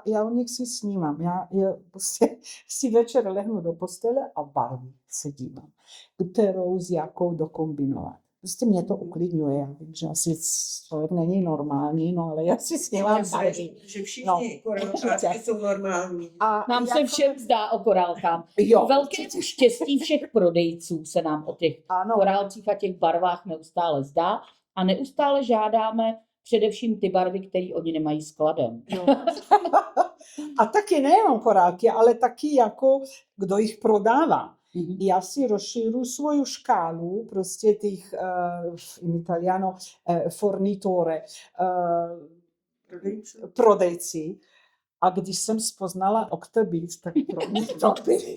Já o nich si snímám. Já prostě si večer lehnu do postele a barvy se dívám. Kterou s jakou dokombinovat. Prostě mě to uklidňuje. Já vím, že asi člověk není normální, no ale já si snímám barvy. Že všichni No, korálkářky jsou normální. A Nám se všem zdá o korálkách. Jo, Velké štěstí všech prodejců se nám o těch ano. korálcích a těch barvách neustále zdá a neustále žádáme především ty barvy, které oni nemají skladem. Jo. A taky nejenom korálky, ale taky jako kdo jich prodává. Já si rozšířu svoju škálu prostě těch in italiano fornitore, prodejci. A když jsem spoznala Octobis, tak pro mě to byly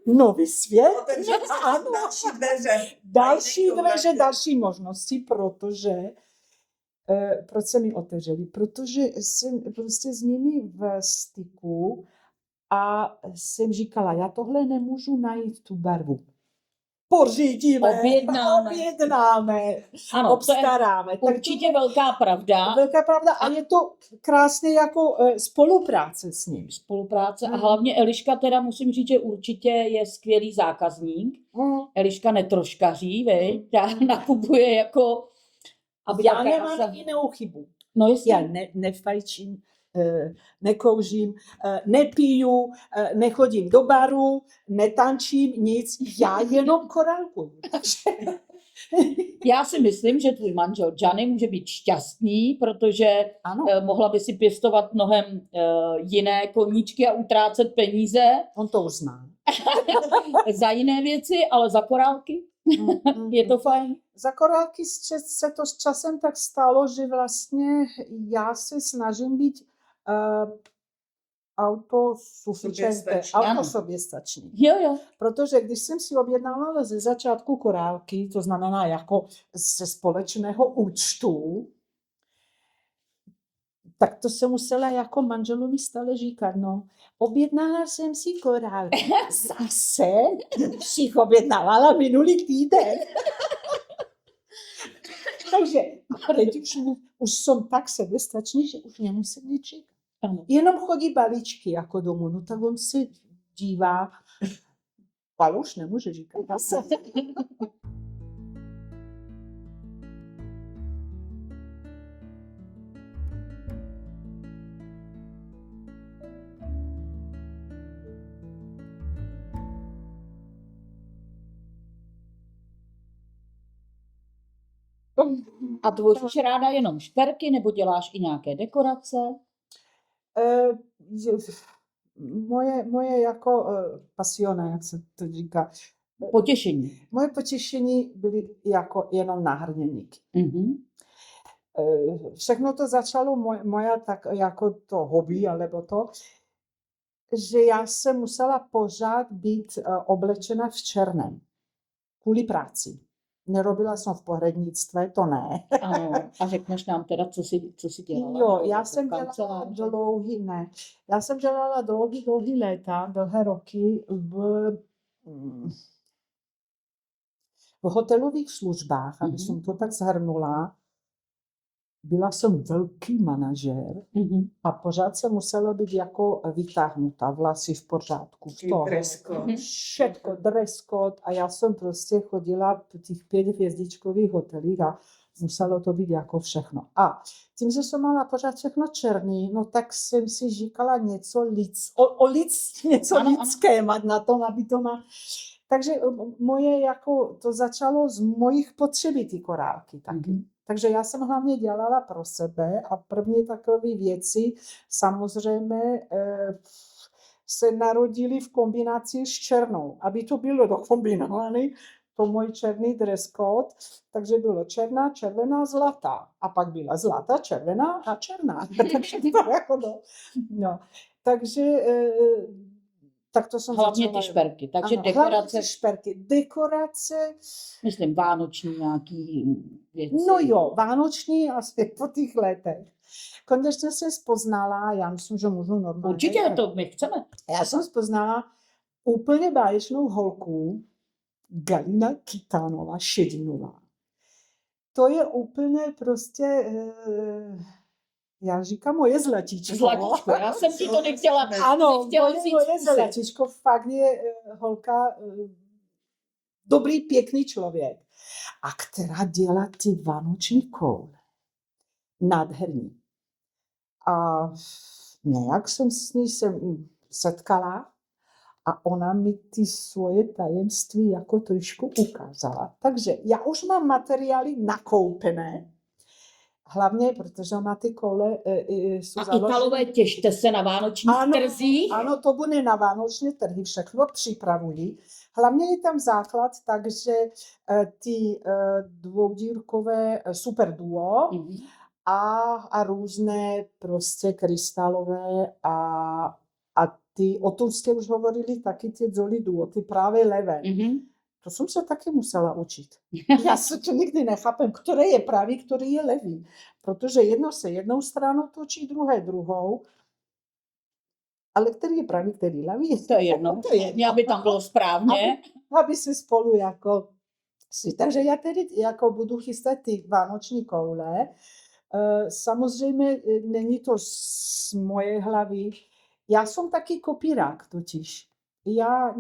nový svět. Ano. Další dveře, další možnosti, protože proč se mi otevřeli? Protože jsem prostě s nimi v styku a jsem říkala, já tohle nemůžu najít tu barvu. Pořídíme, objednáme, Ano, obstaráme. to je určitě velká pravda. Velká pravda a je to krásně jako spolupráce s ním. Spolupráce a hlavně Eliška teda musím říct, že určitě je skvělý zákazník. Eliška netroškaří, viď? Nakupuje jako... Já nemám jinou chybu. No jestli... Já nefajčím, nekouřím, nepiju, nechodím do baru, netančím, nic. Já jenom korálkuju. Já si myslím, že tvůj manžel Gianni může být šťastný, protože ano. Mohla by si pěstovat mnohem jiné koníčky a utrácet peníze. On to uzná. Za jiné věci, ale za korálky je to fajn. Za korálky se to s časem tak stalo, že vlastně já se snažím být autosoběstačný. Jo. Protože když jsem si objednávala ze začátku korálky, to znamená jako ze společného účtu, tak to jsem musela jako manželovi stále říkat, no, objednala jsem si korálky. Zase si jich objednávala minulý týden. Takže teď už jsem tak sebestačný, že už nemusím nic říkat. Jenom chodí balíčky jako domů, no tak on se dívá, ale už nemůže říkat. A tvoříš ráda jenom šperky, nebo děláš i nějaké dekorace? Moje jako pasione, jak se to říká. Potěšení. Moje potěšení byly jako jenom náhrdelníky. Všechno to začalo moja tak jako to hobby, alebo to, že já jsem musela pořád být oblečena v černém. Kvůli práci. Nerobila jsem v pohřebnictví, to ne. Ano, a řekneš nám teda, co jsi dělala? Jo, já jsem dělala dlouhý léta, dlouhé roky v hotelových službách, aby jsem to tak shrnula. Byla jsem velký manažer a pořád jsem musela být jako vytáhnuta, vlasy v pořádku. Všetko, dress code a já jsem prostě chodila po těch 5hvězdičkových hotelích a muselo to být jako všechno. A tím, že jsem mala pořád všechno černý, no tak jsem si říkala něco lidské mať na tom, aby to má... Takže moje jako, to začalo z mojich potřeby ty korálky taky. Takže já jsem hlavně dělala pro sebe a první takové věci samozřejmě se narodily v kombinaci s černou. Aby to bylo dokombinované, to můj černý dress code, takže bylo černá, červená, zlatá. A pak byla zlatá, červená a černá. Takže to jako no. Takže Tak to jsem Hlavně začala. ty šperky, takže Ano, dekorace, hlavně ty šperky. Dekorace, myslím vánoční nějaký věci. no jo, vánoční asi po těch letech. Konečně jsem spoznala, já myslím, že můžu normálně. Určitě to my chceme. Já jsem spoznala úplně báječnou holku, Galina Kytánová Šedinová. To je úplně prostě, já říkám moje zlatíčko. Zlatíčko, já jsem ti to nechtěla, Ano, nechtěla moje, vzít moje z pusy. zlatíčko, fakt je holka, dobrý, pěkný člověk. A která dělá ty vánoční koule. Nádherný. A nějak jsem s ní se setkala a ona mi ty svoje tajemství jako trošku ukázala. Takže já už mám materiály nakoupené, hlavně protože ona ty koule jsou A založené. Italové, těšte se na vánočních trzích. Ano, to bude na vánoční trhy, všechno připravují. Hlavně je tam základ, takže ty dvoudírkové super duo Mhm. a různé prostě krystalové a ty, o tom jste už hovorili, taky ty dzoli duo, ty právě levé. Mhm. To jsem se taky musela učit. Já se to nikdy nechápem, které je pravý, který je levý. Protože jedno se jednou stranou točí, druhé druhou. Ale který je pravý, který levý? To je jedno. To je jedno. Aby tam bylo správně. Aby se spolu jako si. Takže já tedy jako budu chystat ty vánoční koule. Samozřejmě není to z moje hlavy. Já jsem taky kopírák totiž. Já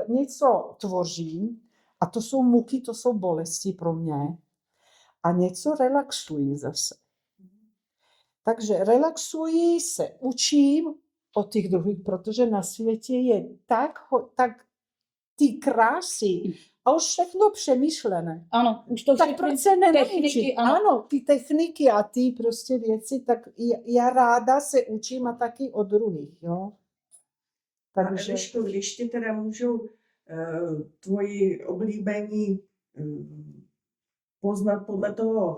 něco tvořím a to jsou muky, to jsou bolesti pro mě. A něco relaxuji zase. Takže relaxuji, se učím od těch druhých, protože na světě je tak ty krásy a už všechno přemýšlené. Ano, už to Tak všechny proč se nenaučit? techniky, ano. Ano, ty techniky a ty prostě věci, tak já ráda se učím a taky od druhých, jo. Takže když ti teda můžou tvoji oblíbení poznat podle toho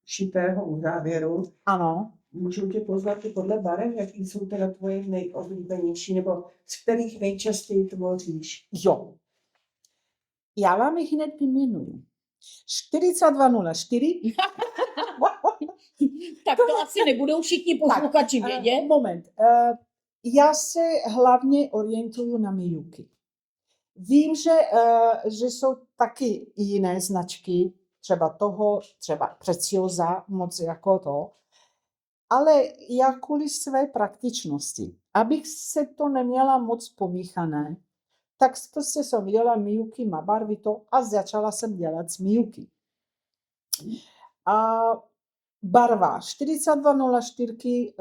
šitého uzávěru, ano. můžou tě poznat i podle barev, jaký jsou teda tvoje nejoblíbenější, nebo z kterých nejčastěji tvoříš? Jo. Já vám jich hned vyjmenuju. 4204. Tak to asi nebudou všichni posluchači vědět. Moment. Já se hlavně orientuju na Miyuki. Vím, že jsou taky jiné značky, třeba Preciosa, moc jako to, ale já kvůli své praktičnosti, abych se to neměla moc pomíchané, tak prostě jsem viděla Miyuki, má barvy to a začala jsem dělat s Miyuki. A barva 4204,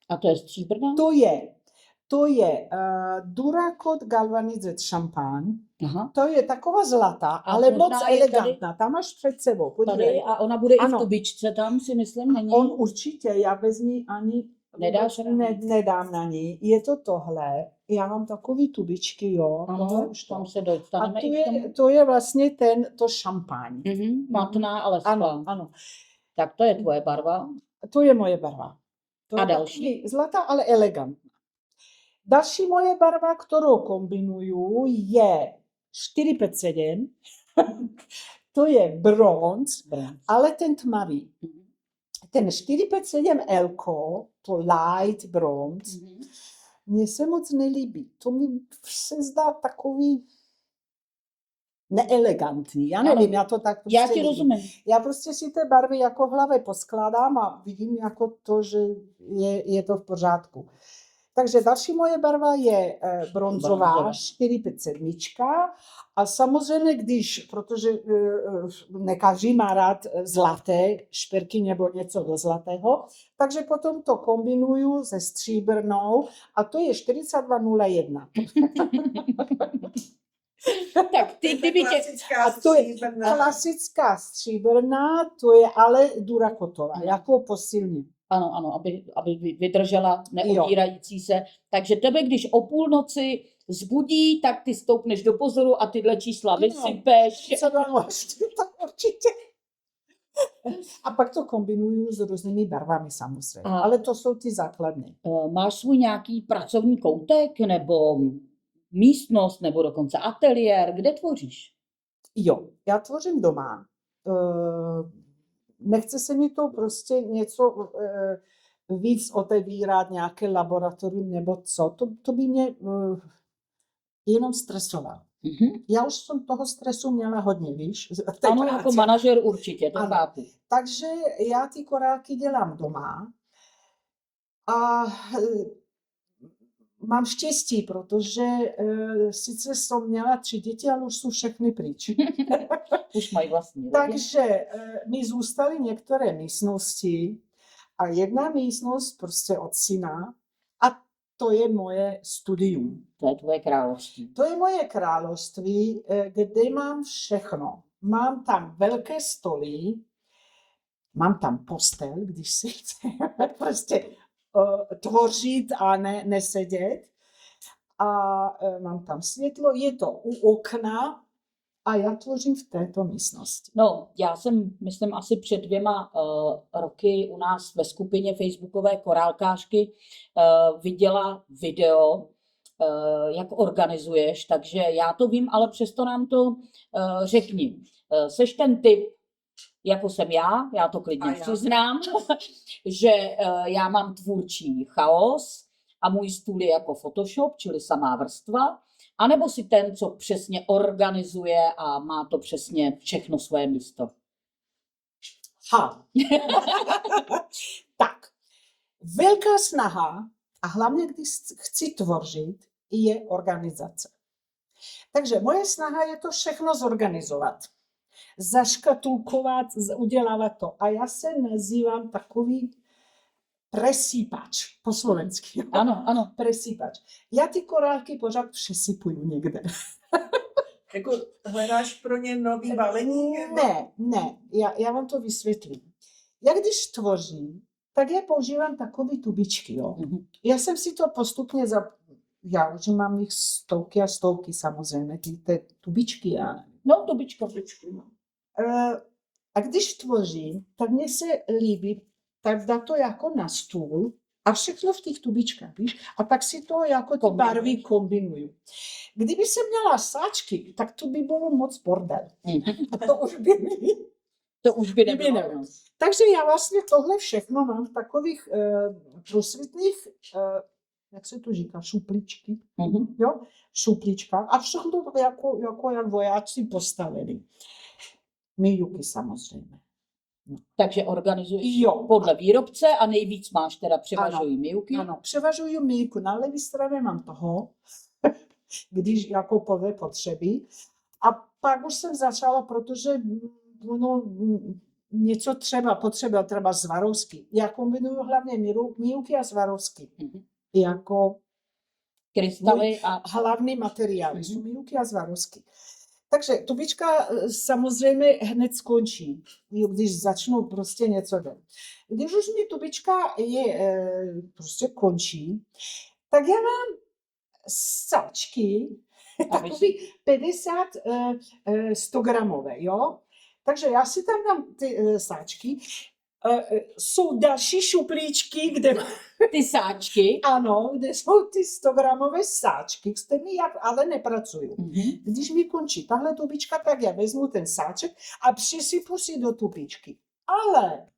A to je stříbrná? to je Duracot Galvanized Champagne. Aha. To je taková zlatá, ale moc možná je elegantná. Tam máš před sebou. Podívej. Tady a ona bude i Ano. v tubičce tam, si myslím, není? On určitě, já bez ní ani Nedáš nedám na ní. Je to tohle. Já mám takový tubičky, jo. Ano, tohle už to. tam se A dostaneme i k tomu. to je vlastně to šampaň. Matná, ale Ano, skla. ano. Tak to je tvoje barva. To je moje barva. To A je další? takový zlatá, ale elegantná. Další moje barva, kterou kombinuju, je 457. To je bronz, ale ten tmavý. Ten 457 Elko, to light bronz, mně se moc nelíbí. To mi se zdá takový neelegantní. Já nevím, Ano. já to tak prostě Já ti vidím. rozumím. Já prostě si ty barvy jako v hlavě poskládám a vidím jako to, že je to v pořádku. Takže další moje barva je bronzová 457 a samozřejmě, protože ne každý má rád zlaté šperky nebo něco do zlatého, takže potom to kombinuju se stříbrnou a to je 4201. Tak ty, kdyby tě... Klasická A to je stříbrná. klasická stříbrná, to je ale Duracotová, jako posilní. Ano, ano, aby vydržela neodírající se. Takže tebe, když o půlnoci zbudí, tak ty stoupneš do pozoru a tyhle čísla vysypeš. Co dám to určitě. A pak to kombinuju s různými barvami samozřejmě. A- Ale to jsou ty základní. Máš svůj nějaký pracovní koutek nebo místnost nebo dokonce ateliér, kde tvoříš? Jo, já tvořím doma. Nechce se mi to prostě něco víc otevírat, nějaké laboratorium nebo co. To by mě jenom stresovalo. Mhm. Já už jsem toho stresu měla hodně, víš? v té Ano, práci. jako manažer určitě, to Ano. chápu. Takže já ty korálky dělám doma a mám štěstí, protože sice jsem měla 3 děti, ale už jsou všechny pryč. Už mají vlastní rodinu. Takže mi zůstaly některé místnosti a jedna místnost prostě od syna a to je moje studium. To je tvoje království. To je moje království, kde mám všechno. Mám tam velké stoly, mám tam postel, když si chci prostě tvořit a ne sedět. A mám tam světlo, je to u okna a já tvořím v této místnosti. No, já jsem, myslím, asi před 2 roky u nás ve skupině facebookové korálkářky viděla video, jak organizuješ, takže já to vím, ale přesto nám to řekni. Seš ten typ, jako jsem já to klidně A já. přiznám, že já mám tvůrčí chaos a můj stůl je jako Photoshop, čili samá vrstva, anebo si ten, co přesně organizuje a má to přesně všechno svoje místo. Ha. Tak, velká snaha a hlavně, když chci tvořit, je organizace. Takže moje snaha je to všechno zorganizovat. Zaškatulkovat, udělávat to. A já se nazývám takový presýpač, po slovensky. Ano, ano. Presýpač. Já ty korálky pořád přesypuju někde. Jako hledáš pro ně nový balení? Ne, já vám to vysvětlím. Já když tvořím, tak já používám takové tubičky. Jo. Mhm. Já jsem si to postupně, já už mám jich stovky a stovky samozřejmě, ty tubičky. Já. No, tubička. A když tvořím, tak mně se líbí tak dát to jako na stůl a všechno v těch tubičkách, víš? A tak si to jako ty barvy kombinuju. Kdyby jsem měla sáčky, tak to by bylo moc bordel. A to už by mi... To už by by nebylo. Takže já vlastně tohle všechno mám v takových prosvětných, jak se to říká, šupličky, Mhm. jo? Šupličkách a všechno jako jak vojáci postavili. Mijuky samozřejmě. Takže organizuješ Jo. podle výrobce a nejvíc máš teda převažují Miyuki. Ano, převažuju Miyuku. Na levé straně mám toho, když jako podle potřeby. A pak už jsem začala, protože něco třeba Swarovski. Já kombinuju hlavně Miyuki a Swarovski. Mhm. Jako Krystaly a hlavní materiály jsou Miyuki a Swarovski. Takže tubička samozřejmě hned skončí, když začnu prostě něco dělat. Když už mi tubička prostě končí, tak já mám sáčky, takový 50 100 gramové, jo? Takže já si tam dám ty sáčky. Jsou další šuplíčky, kde ty sáčky. ano, kde jsou ty 100 gramové sáčky, s kterými já ale nepracuju. Mhm. Když mi končí tahle tubička, tak já vezmu ten sáček a přisypu si do tubičky. Ale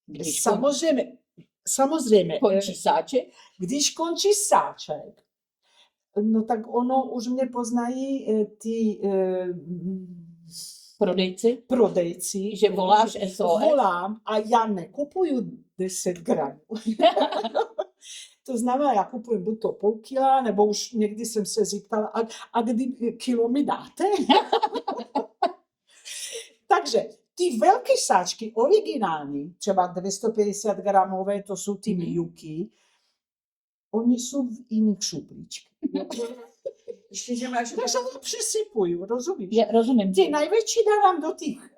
Když samozřejmě, končí sáček, když končí sáček, no tak ono už mě poznají ty prodejci, že voláš SOS. volám a já nekupuju 10 gramů. To znamená, já kupuji buď to půl kila, nebo už někdy jsem se zeptala, a kdy kilo mi dáte? Takže ty velké sáčky, originální, třeba 250 gramové, to jsou ty Miyuki, oni jsou v jiných šuplíčkách. Ještě, že máš Takže to přisypuju, rozumíš? Rozumím. Ty největší dávám do těch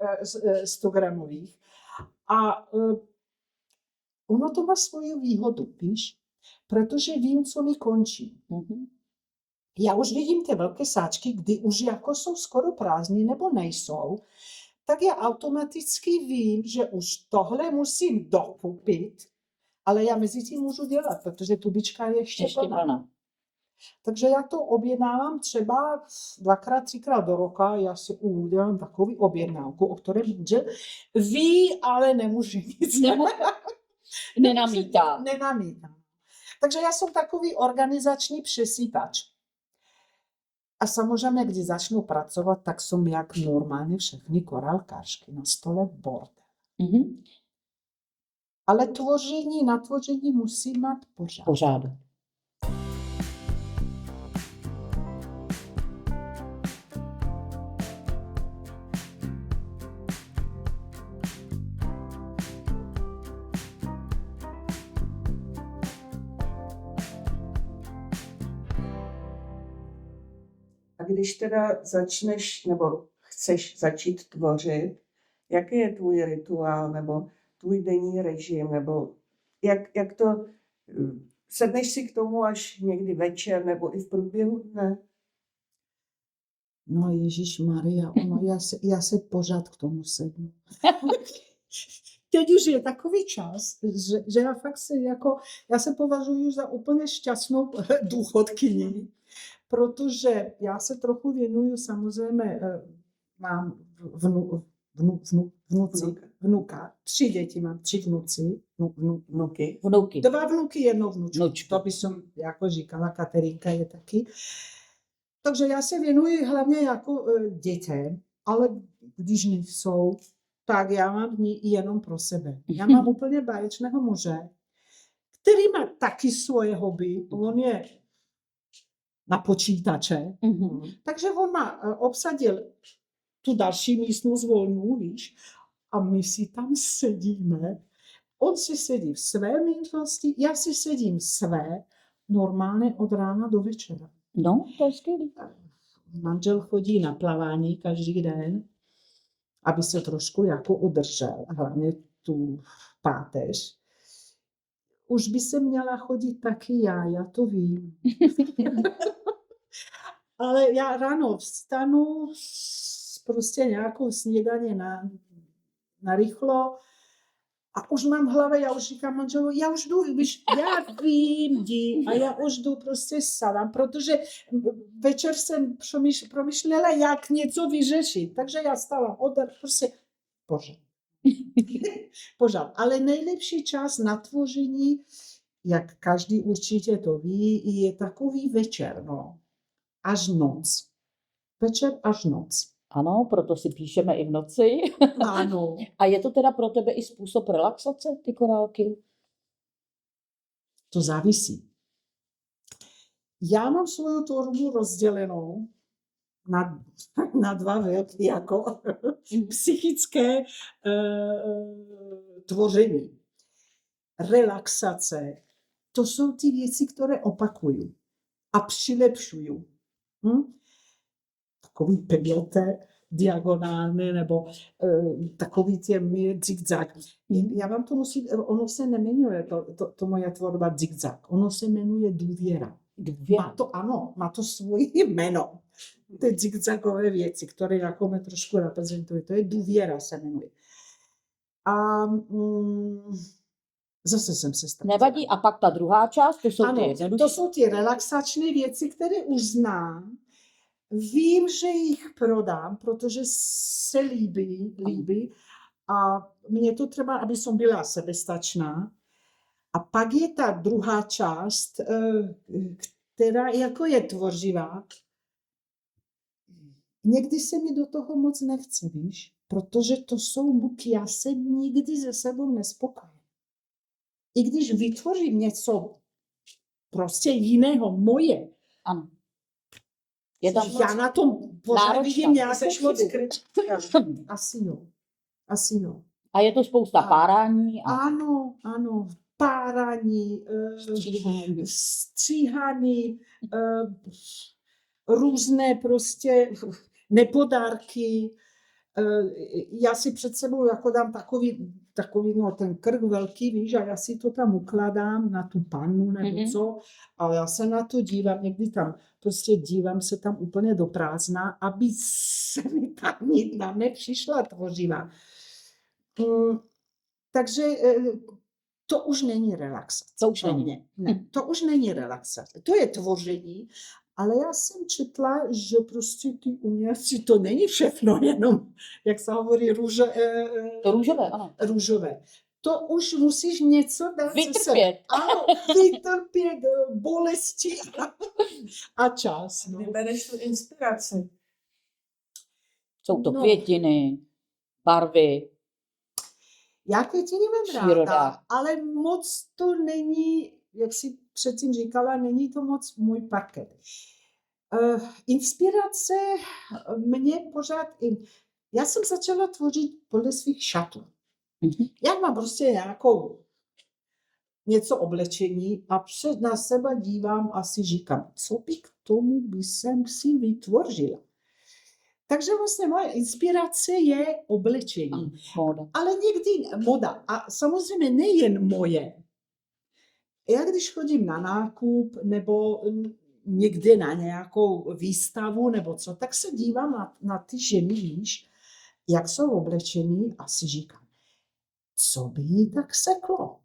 100 gramových a ono to má svoji výhodu, víš? Protože vím, co mi končí. Mhm. Já už vidím ty velké sáčky, kdy už jako jsou skoro prázdné nebo nejsou, tak já automaticky vím, že už tohle musím dokupit, ale já mezi tím můžu dělat, protože tubička je ještě Ještě plná. plná. Takže já to objednávám třeba 2x, 3x do roka, já si udělám takový objednávku, o které manžel ví, ale nemůže nic. Nenamítá. Nenamítá. Takže já jsem takový organizační přesýpač. A samozřejmě, když začnu pracovat, tak jsem jak normálně všechny korálkářky na stole bordel. Mhm. Ale na tvoření musí mít pořád. Pořádek. A když teda začneš nebo chceš začít tvořit, jaký je tvůj rituál nebo tvůj denní režim, nebo jak to, sedneš si k tomu až někdy večer nebo i v průběhu dne? No Ježíšmarja, já se pořád k tomu sednu. Teď už je takový čas, že já fakt já se považuji za úplně šťastnou důchodkyni, protože já se trochu věnuju samozřejmě, mám vnuka, 3 děti mám, 3 vnuci, Vnuky. Vnuky. 2 vnuky, 1 vnučku. Vnučku. To by som jako říkala, Katerínka je taky. Takže já se věnuji hlavně jako dětem, ale když nejsou, tak já mám dní jenom pro sebe. Já mám úplně báječného muže, který má taky svoje hobby. On je na počítače, Mhm. takže on má obsadil tu další místnost volnou, víš, a my si tam sedíme. On si sedí v své místnosti, já si sedím své, normálně od rána do večera. No, to je skvělý. Manžel chodí na plavání každý den, aby se trošku jako udržel, hlavně tu páteř. Už by se měla chodit taky já to vím. Ale já ráno vstanu, prostě nějakou snídaně na rychlo a už mám v hlavě, já už říkám manželu, já už jdu, víš, já vím, jdi, a já už jdu prostě sadám, protože večer jsem promýšlela, jak něco vyřešit, takže já stala prostě pořád. Ale nejlepší čas na tvoření, jak každý určitě to ví, je takový večer, no, až noc. Večer až noc. Ano, proto si píšeme i v noci. Ano. A je to teda pro tebe i způsob relaxace, ty korálky? To závisí. Já mám svou tvorbu rozdělenou na 2 velké jako psychické tvoření. Relaxace, to jsou ty věci, které opakuju a přilepšuju. Takový pevěte diagonálně nebo takový těmi zigzag. Já vám to musím, ono se nemenuje to moje tvorba zigzag, ono se jmenuje důvěra. Má to svoje jméno. Ty zigzagové věci, které jako mě trošku reprezentují, to je důvěra se jmenuje. A zase jsem se stala. Nevadí, a pak ta druhá část, to jsou ano, ty jednoduché. to jsou ty relaxační věci, které už znám. Vím, že jich prodám, protože se líbí a mě to třeba, aby jsem byla sebestačná. A pak je ta druhá část, která jako je tvořivá. Někdy se mi do toho moc nechce, víš, protože to jsou muky, já jsem nikdy se sebou nespokojen. I když vytvořím něco prostě jiného, moje, Ano. Je tam já na tom pořád náročná. vidím nějakou Seš moc chybu. kritická. Asi jo. A je to spousta A- párání a Ano, párání, stříhání, různé prostě nepodárky. Já si před sebou jako dám takový no, ten krk velký, víš, a já si to tam ukládám na tu pannu nebo co, a já se na to dívám, někdy tam prostě dívám se tam úplně do prázdna, aby se mi ta nitna nepřišla tvořivá. Takže to už není relaxace. To už pro není. mě. Ne, to už není relaxace. To je tvoření, ale já jsem četla, že prostě ty umělci, to není všechno jenom, jak se hovorí, To růžové, ano. růžové. To už musíš něco dát ze sebe. Vytrpět. Ano, vytrpět bolesti a čas. No. Vybereš tu inspiraci. Jsou to No. květiny, barvy. Já květiny mám Příroda. ráda, ale moc to není, jak si předtím říkala, není to moc můj parket. Inspirace mě pořád... Já jsem začala tvořit podle svých šatů. Já mám prostě nějakou něco oblečení a na sebe dívám a si říkám, co by k tomu by jsem si vytvořila. Takže vlastně moje inspirace je oblečení. Ano, móda. Ale někdy moda. A samozřejmě nejen moje. Já když chodím na nákup nebo někde na nějakou výstavu nebo co, tak se dívám na ty ženy, víš, jak jsou oblečení a si říkám, co by jí tak seklo.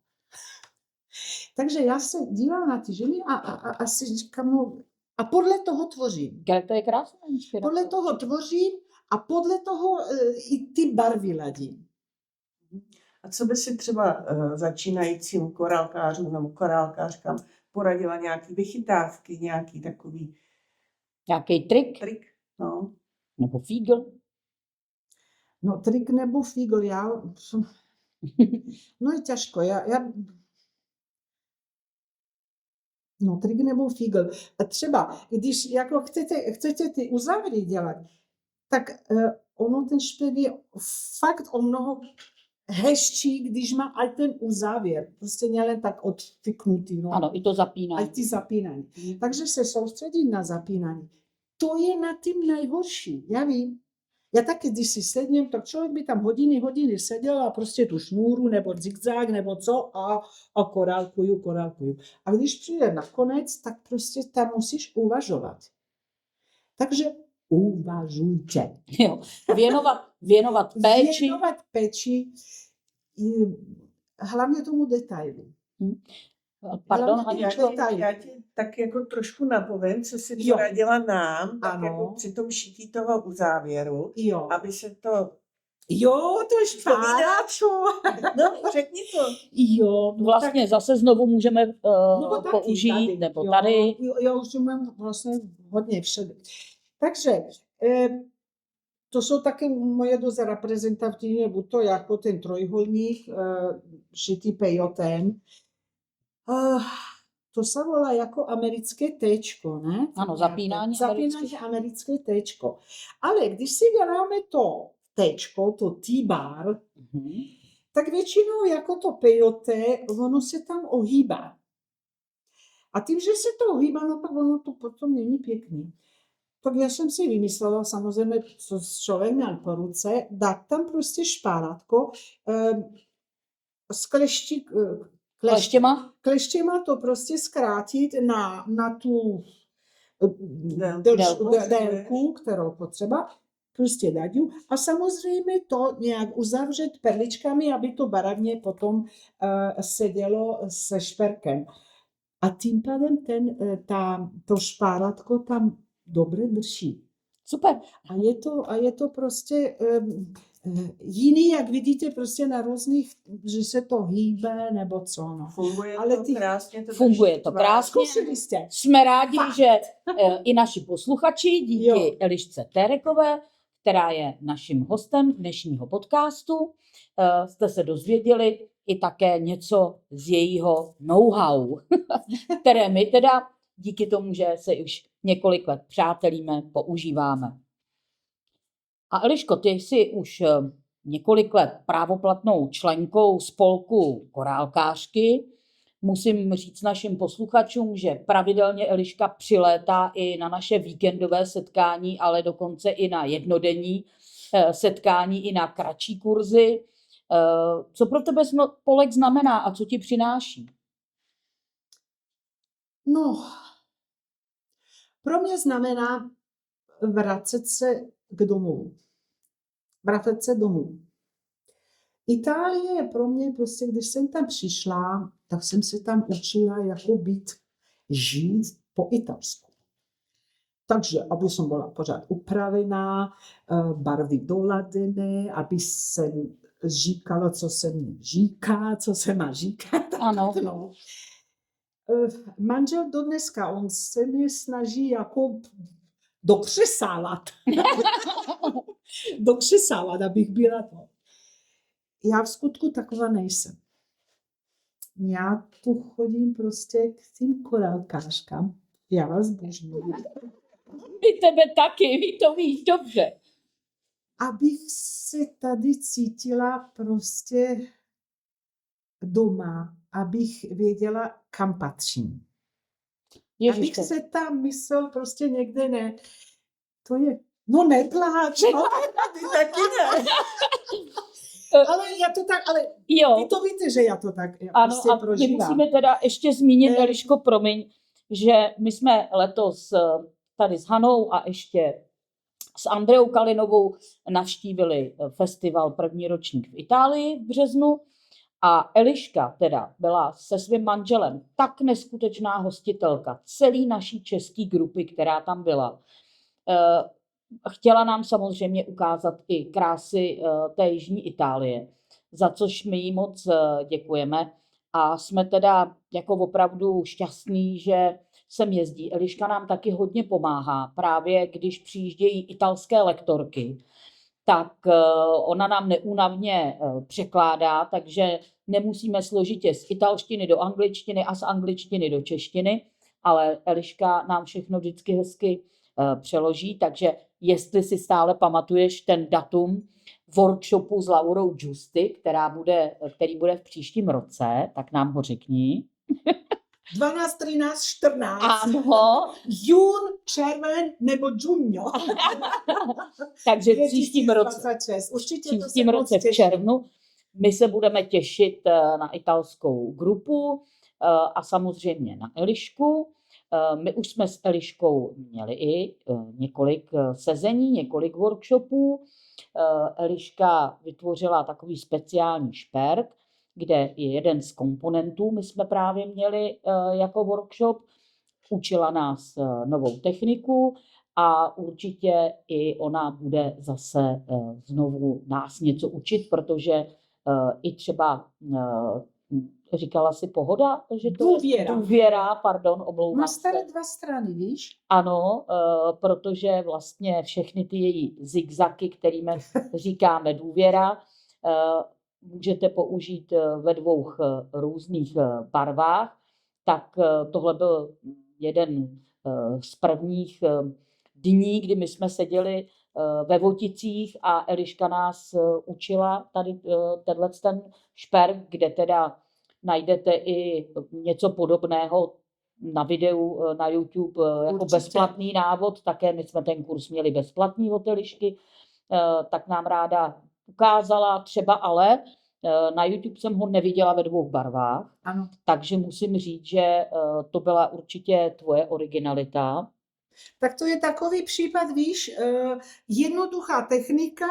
Takže já se dívám na ty ženy a si říkám, no, a podle toho tvořím. To je krásná inspirace. Podle toho tvořím a podle toho i ty barvy ladím. A co by si třeba začínajícím korálkářům nebo korálkářkám poradila, nějaký vychytávky, nějaký takový Nějaký trik? trik? No. Nebo fígl? No trik nebo fígl, no je těžko, no trik nebo fígl. A třeba, když jako chcete ty uzávěry dělat, tak ono ten špek je fakt o mnoho hezčí, když má aj ten uzávěr. Prostě ne tak odfiknutý. No. Ano, i to zapínání. Aj ty zapínání. Takže se soustředit na zapínání. To je na tím nejhorší. Já vím. Já taky, když si sedím, tak člověk by tam hodiny seděl a prostě tu šnůru nebo zigzag nebo co a korálkuju. A když přijde nakonec, tak prostě tam musíš uvažovat. Takže uvažujte. Jo. Věnovat péči. Věnovat péči, hlavně tomu detailu. Pardon, Hlavně Haničko? Já ti tak jako trošku napovím, co jsi Jo. poradila nám, tak Ano. jako při tom šití toho uzávěru, Jo. aby se to... Jo, to je špáračo. No, řekni to. Jo, Vlastně zase znovu můžeme taky použít, tady, nebo jo, tady. Jo, už mám vlastně hodně všude. Takže to jsou taky moje dost reprezentativní, buď to jako ten trojúhelník šitý pejotem. To se volá jako americké téčko, ne? Ano, zapínání americké téčko. Ale když si děláme to téčko, to T-bar, tak většinou jako to pejote, ono se tam ohýbá. A tím, že se to ohýbá, no tak ono to potom není pěkný. Tak já jsem si vymyslela, samozřejmě, co člověk měl po ruce, dát tam prostě špárátko s kleštěma to prostě zkrátit na tu délku, kterou potřeba, prostě dát ju. A samozřejmě to nějak uzavřet perličkami, aby to barevně potom sedělo se šperkem. A tím pádem to špárátko tam dobře drží. Super. A je to prostě jiný, jak vidíte, prostě na různých, že se to hýbe, nebo co. No. Funguje Ale to krásně. Funguje to krásně. Zkusili jste. Jsme rádi, že i naši posluchači díky Elišce Térekové, která je naším hostem dnešního podcastu, jste se dozvěděli i také něco z jejího know-how, které my teda díky tomu, že se už několik let přátelíme, používáme. A Eliško, ty jsi už několik let právoplatnou členkou spolku Korálkářky. Musím říct našim posluchačům, že pravidelně Eliška přilétá i na naše víkendové setkání, ale dokonce i na jednodenní setkání, i na kratší kurzy. Co pro tebe spolek znamená a co ti přináší? No, pro mě znamená vracet se k domu. Vracet se domů. Itálie je pro mě prostě, když jsem tam přišla, tak jsem se tam učila jako žít po italsku. Takže, aby jsem byla pořád upravená, barvy doladěné, aby jsem říkala, co se mi říká, co se má říkat. Ano. No. Manžel do dneska, on se mě snaží jako dokřesávat, abych byla to. Já v skutku taková nejsem. Já tu chodím prostě k tím korálkářkám. Já vás božňuji. My tebe taky, vy to víš dobře. Abych se tady cítila prostě doma, abych věděla, kam patřím. Abych Ježište. se tam myslel prostě někde ne. To je, no nepláč, no, ty taky ne. Ale já to tak, ale Jo. vy to víte, že já to tak Ano, prostě a my prožívám. musíme teda ještě zmínit, Eliško, promiň, že my jsme letos tady s Hanou a ještě s Andreou Kalinovou navštívili festival první ročník v Itálii v březnu a Eliška teda byla se svým manželem tak neskutečná hostitelka celý naší české grupy, která tam byla. Chtěla nám samozřejmě ukázat i krásy té jižní Itálie, za což my jí moc děkujeme a jsme teda jako opravdu šťastní, že sem jezdí. Eliška nám taky hodně pomáhá, právě když přijíždějí italské lektorky, tak ona nám neúnavně překládá, takže nemusíme složitě z italštiny do angličtiny a z angličtiny do češtiny, ale Eliška nám všechno vždycky hezky přeloží, takže jestli si stále pamatuješ ten datum workshopu s Laurou Giusti, který bude v příštím roce, tak nám ho řekni. 12, 13, 14. Ano. Jún, červen nebo džunjo. Takže v příštím roce, 2026. Určitě to příštím se roce moc v červnu my se budeme těšit na italskou grupu a samozřejmě na Elišku. My už jsme s Eliškou měli i několik sezení, několik workshopů. Eliška vytvořila takový speciální šperk, kde je jeden z komponentů, my jsme právě měli jako workshop, učila nás novou techniku a určitě i ona bude zase znovu nás něco učit, protože i třeba říkala si Pohoda, že to důvěra, pardon, omlouvám Má se. staré 2 strany, víš? Ano, protože vlastně všechny ty její zigzagy, kterými říkáme důvěra, můžete použít ve 2 různých barvách, tak tohle byl jeden z prvních dní, kdy my jsme seděli ve Voticích a Eliška nás učila tady ten šperk, kde teda najdete i něco podobného na videu na YouTube jako Určitě. bezplatný návod, také my jsme ten kurz měli bezplatný od Elišky, tak nám ráda ukázala třeba, ale na YouTube jsem ho neviděla ve 2 barvách, Ano. takže musím říct, že to byla určitě tvoje originalita. Tak to je takový případ, víš, jednoduchá technika,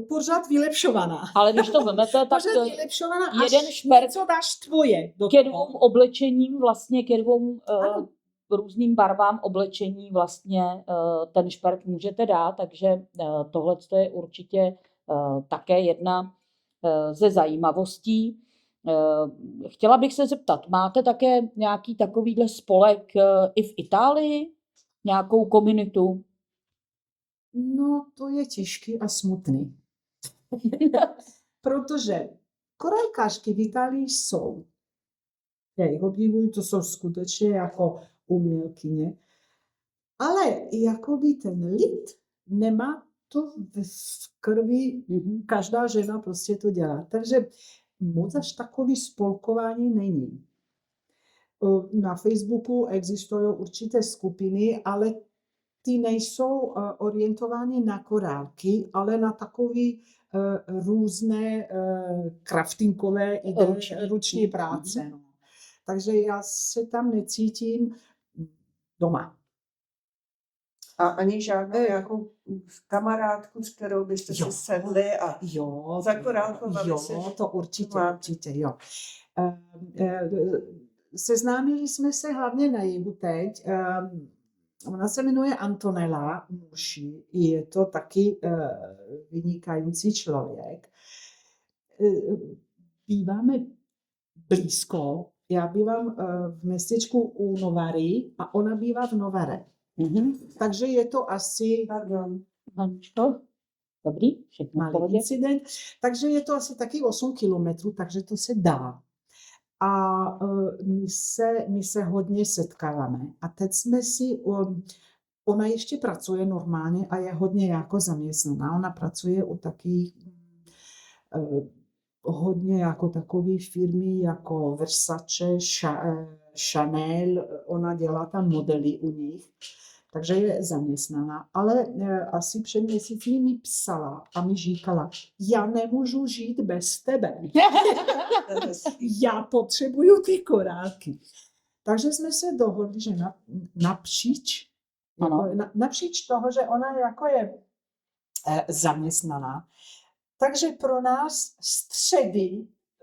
pořád vylepšovaná. Ale když to vemete, tak Pořád vylepšovaná, jeden až šperk něco dáš tvoje do ke 2 toho. oblečením, vlastně ke 2 Ano. různým barvám oblečení vlastně ten šperk můžete dát, takže tohle je určitě také jedna ze zajímavostí. Chtěla bych se zeptat, máte také nějaký takovýhle spolek i v Itálii? Nějakou komunitu? No, to je těžký a smutný. Protože korálkařky v Itálii jsou. Já jich obdivuji, to jsou skutečně jako umělkyně. Ale jakoby ten lid nemá to v krvi, každá žena prostě to dělá. Takže moc až takový spolkování není. Na Facebooku existují určité skupiny, ale ty nejsou orientovány na korálky, ale na takové různé craftingové ruční práce. No. Takže já se tam necítím doma. A ani žádnou nějakou kamarádku, s kterou byste si sedli a Jo, zakorálkovali si? to určitě, Máte. určitě, jo. Seznámili jsme se hlavně na jihu teď. Ona se jmenuje Antonella Muši, je to taky vynikající člověk. Býváme blízko, já bývám v městečku u Novary a ona bývá v Novare. Takže je to asi Pardon. Haničko? Dobrý, všechno v malý pohodě. incident, takže je to asi taky 8 kilometrů, takže to se dá. A my se hodně setkáváme. A teď jsme si, ona ještě pracuje normálně a je hodně jako zaměstnaná. Ona pracuje u takých hodně jako takové firmy jako Versace, Chanel, ona dělá tam modely u nich. Takže je zaměstnaná, ale asi před měsíci mi psala a mi říkala, já nemůžu žít bez tebe. Já potřebuju ty korálky. Takže jsme se dohodli, že napříč, napříč toho, že ona jako je zaměstnaná. Takže pro nás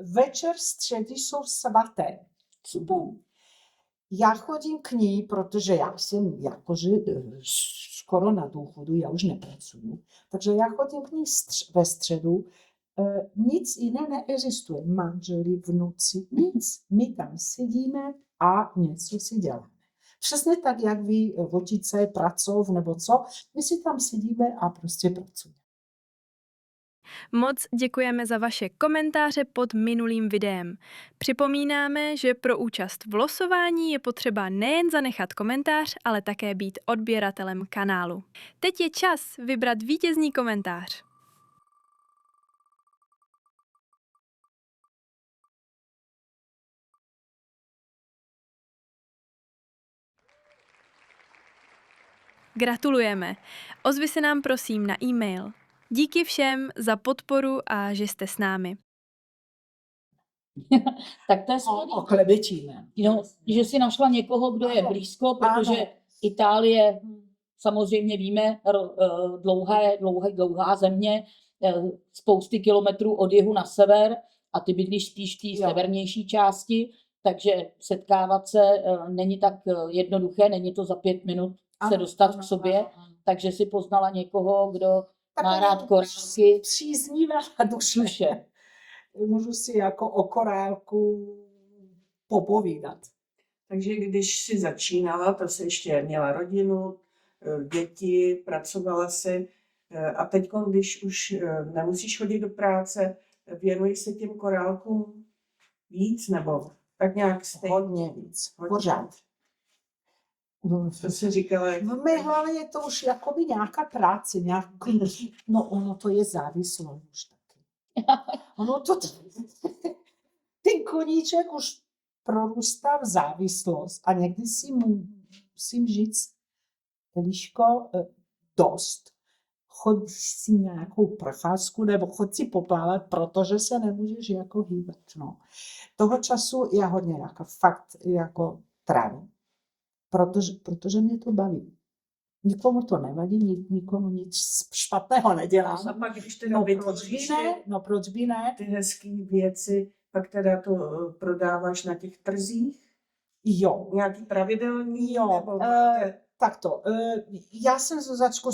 večer středy jsou svaté. Super. Já chodím k ní, protože já jsem jakože skoro na důchodu, já už nepracuju. Takže já chodím k ní ve středu. Nic jiné neexistuje. Manželi, vnuci, nic. My tam sedíme a něco si děláme. Přesně tak, jak vy votice, pracov nebo co. My si tam sedíme a prostě pracujeme. Moc děkujeme za vaše komentáře pod minulým videem. Připomínáme, že pro účast v losování je potřeba nejen zanechat komentář, ale také být odběratelem kanálu. Teď je čas vybrat vítězný komentář. Gratulujeme. Ozvi se nám prosím na e-mail. Díky všem za podporu a že jste s námi. Tak to je skvělý. Oklebečíme. No, že si našla někoho, kdo je blízko, protože Itálie, samozřejmě víme, dlouhá země, spousty kilometrů od jihu na sever a ty bydlíš spíš v té severnější části, takže setkávat se není tak jednoduché, není to za 5 minut se dostat k sobě, takže si poznala někoho, kdo má rád korálky. Příznivá duše. Můžu si jako o korálku popovídat. Takže když jsi začínala, to jsi ještě měla rodinu, děti, pracovala si a teď, když už nemusíš chodit do práce, věnuji se těm korálkům víc nebo tak nějak stejně? Hodně víc, pořád. To jsi říkala, jak... V mé hlavě je to už jakoby nějaká práce, no ono to je závislost už taky. Ono to, ten koníček už prorůstá v závislost a někdy si musím říct, Eliško, dost. Choď si nějakou procházku nebo choď si poplávat, protože se nemůžeš jako hýbat. No. Toho času já hodně jako fakt jako trávím. Protože mě to baví. Nikomu to nevadí, nikomu nic špatného nedělám. A pak, když teda vytvoříš proč by ne? Ty hezké věci, pak teda to prodáváš na těch trzích? Jo. Nějaký pravidelný? Jo. Nebo Takto. Já jsem ze začátku,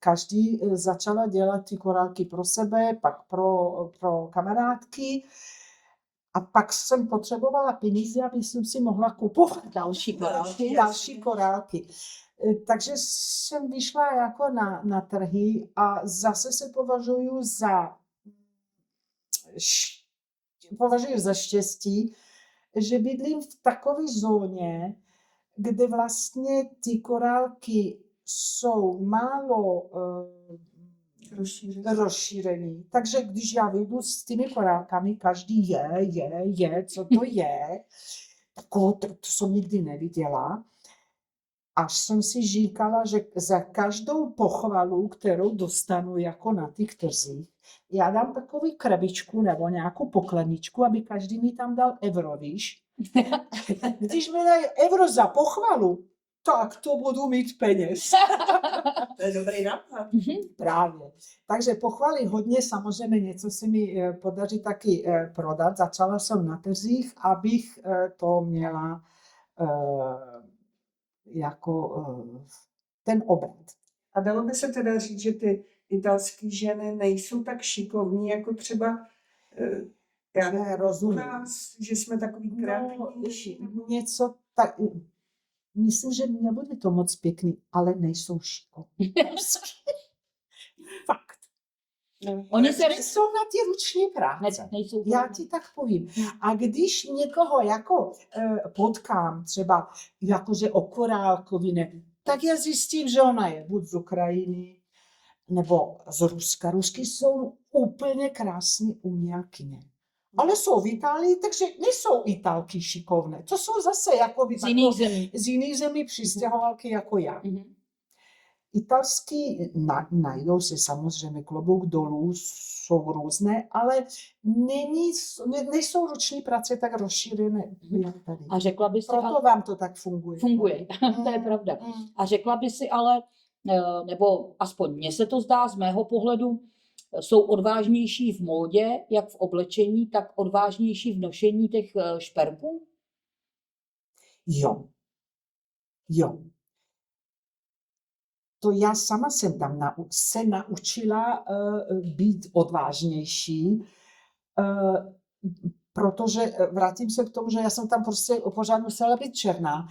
každý začala dělat ty korálky pro sebe, pak pro kamarádky. A pak jsem potřebovala peníze, aby jsem si mohla kupovat další korálky. Takže jsem vyšla jako na trhy a zase se považuji za štěstí, že bydlím v takové zóně, kde vlastně ty korálky jsou málo rozšířený. Takže když já vyjdu s těmi korálkami, každý je, co to je, to jsem nikdy neviděla. Až jsem si říkala, že za každou pochvalu, kterou dostanu jako na těch trzích, já dám takový krabičku nebo nějakou pokladničku, aby každý mi tam dal euro, víš? Když mi dají euro za pochvalu, tak to budu mít peněz. To je dobrý nápad. Právě. Takže pochvaly hodně, samozřejmě něco se mi podaří taky prodat. Začala jsem na trzích, abych to měla jako ten obrat. A dalo by se teda říct, že ty italské ženy nejsou tak šikovní, jako třeba já nevím, Rozumím. u nás, že jsme takový kreativnější. Něco tak, myslím, že nebude to moc pěkný, ale nejsou šikovní. Fakt. Oni se Nejsou na ty ruční práce. nejsou. Já ti tak povím. A když někoho jako potkám, třeba jakože o korálkovině, tak já zjistím, že ona je buď z Ukrajiny, nebo z Ruska. Rusky jsou úplně krásné umělkyně. Ale jsou v Itálii, takže nejsou Italky šikovné. To jsou zase jako z jiných zemí. přistěhovalky jako já. Mhm. Italský najdou se samozřejmě klobouk dolů, jsou různé, ale nejsou ruční práce tak rozšířené jak tady. A řekla by si, Proto vám to tak funguje. funguje, to je pravda. A řekla by si ale, nebo aspoň mně se to zdá z mého pohledu, jsou odvážnější v módě, jak v oblečení, tak odvážnější v nošení těch šperků? Jo. To já sama jsem tam se naučila být odvážnější, protože vrátím se k tomu, že já jsem tam prostě pořád musela být černá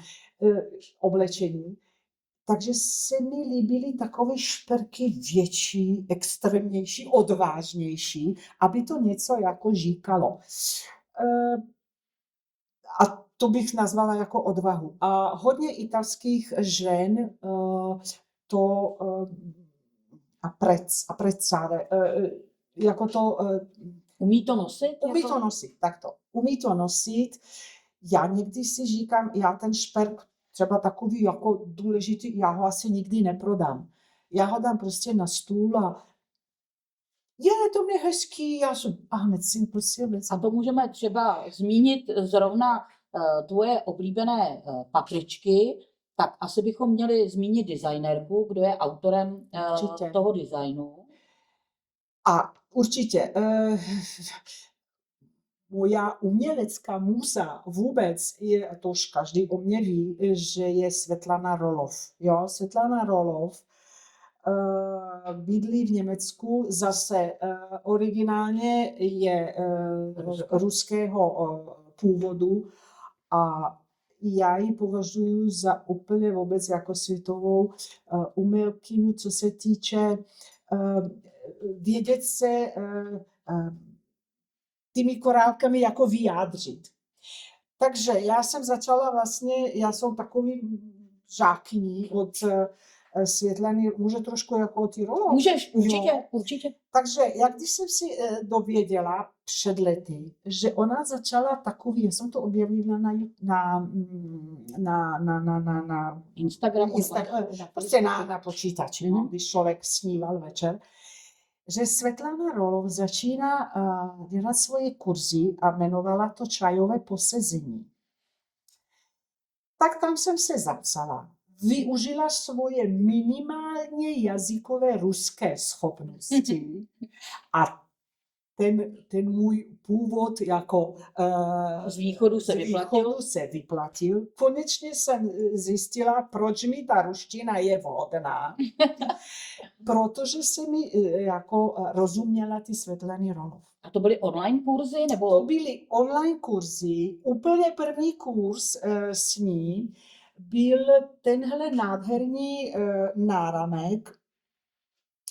oblečení. Takže se mi líbily takové šperky větší, extrémnější, odvážnější, aby to něco jako říkalo. A to bych nazvala jako odvahu. A hodně italských žen to apprezzare, jako to... Umí to nosit? Umí to nosit, takto. Umí to nosit. Já někdy si říkám, já ten šperk třeba takový jako důležitý, já ho asi nikdy neprodám. Já ho dám prostě na stůl a je to mě hezký, já jsem, a hned si prostě A to můžeme třeba zmínit zrovna tvoje oblíbené papričky, tak asi bychom měli zmínit designérku, kdo je autorem toho designu. A určitě. Moja umělecká muza vůbec je, to už každý o mě ví, že je Svetlana Roloff. Jo, Svetlana Roloff bydlí v Německu, zase originálně je ruského původu a já ji považuji za úplně vůbec jako světovou umělkyni, co se týče vědět se těmi korálkami jako vyjádřit. Takže já jsem začala vlastně, já jsem takový žákyní od Světlany, může trošku jako ty Roloff? Můžeš, určitě. Takže jak když jsem si dověděla před lety, že ona začala takový, já jsem to objevila na Instagramu. Prostě na počítači, když člověk sníval večer, že Svetlana Roloff začíná dělat svoje kurzy a jmenovala to čajové posezení. Tak tam jsem se zapsala. Využila svoje minimálně jazykové ruské schopnosti a ten můj původ jako z východu se vyplatil. Konečně jsem zjistila, proč mi ta ruština je vhodná. Protože se mi jako rozuměla ty Svetlany Roloff. A to byly online kurzy? Nebo? To byly online kurzy. Úplně první kurz s ní byl tenhle nádherný náramek.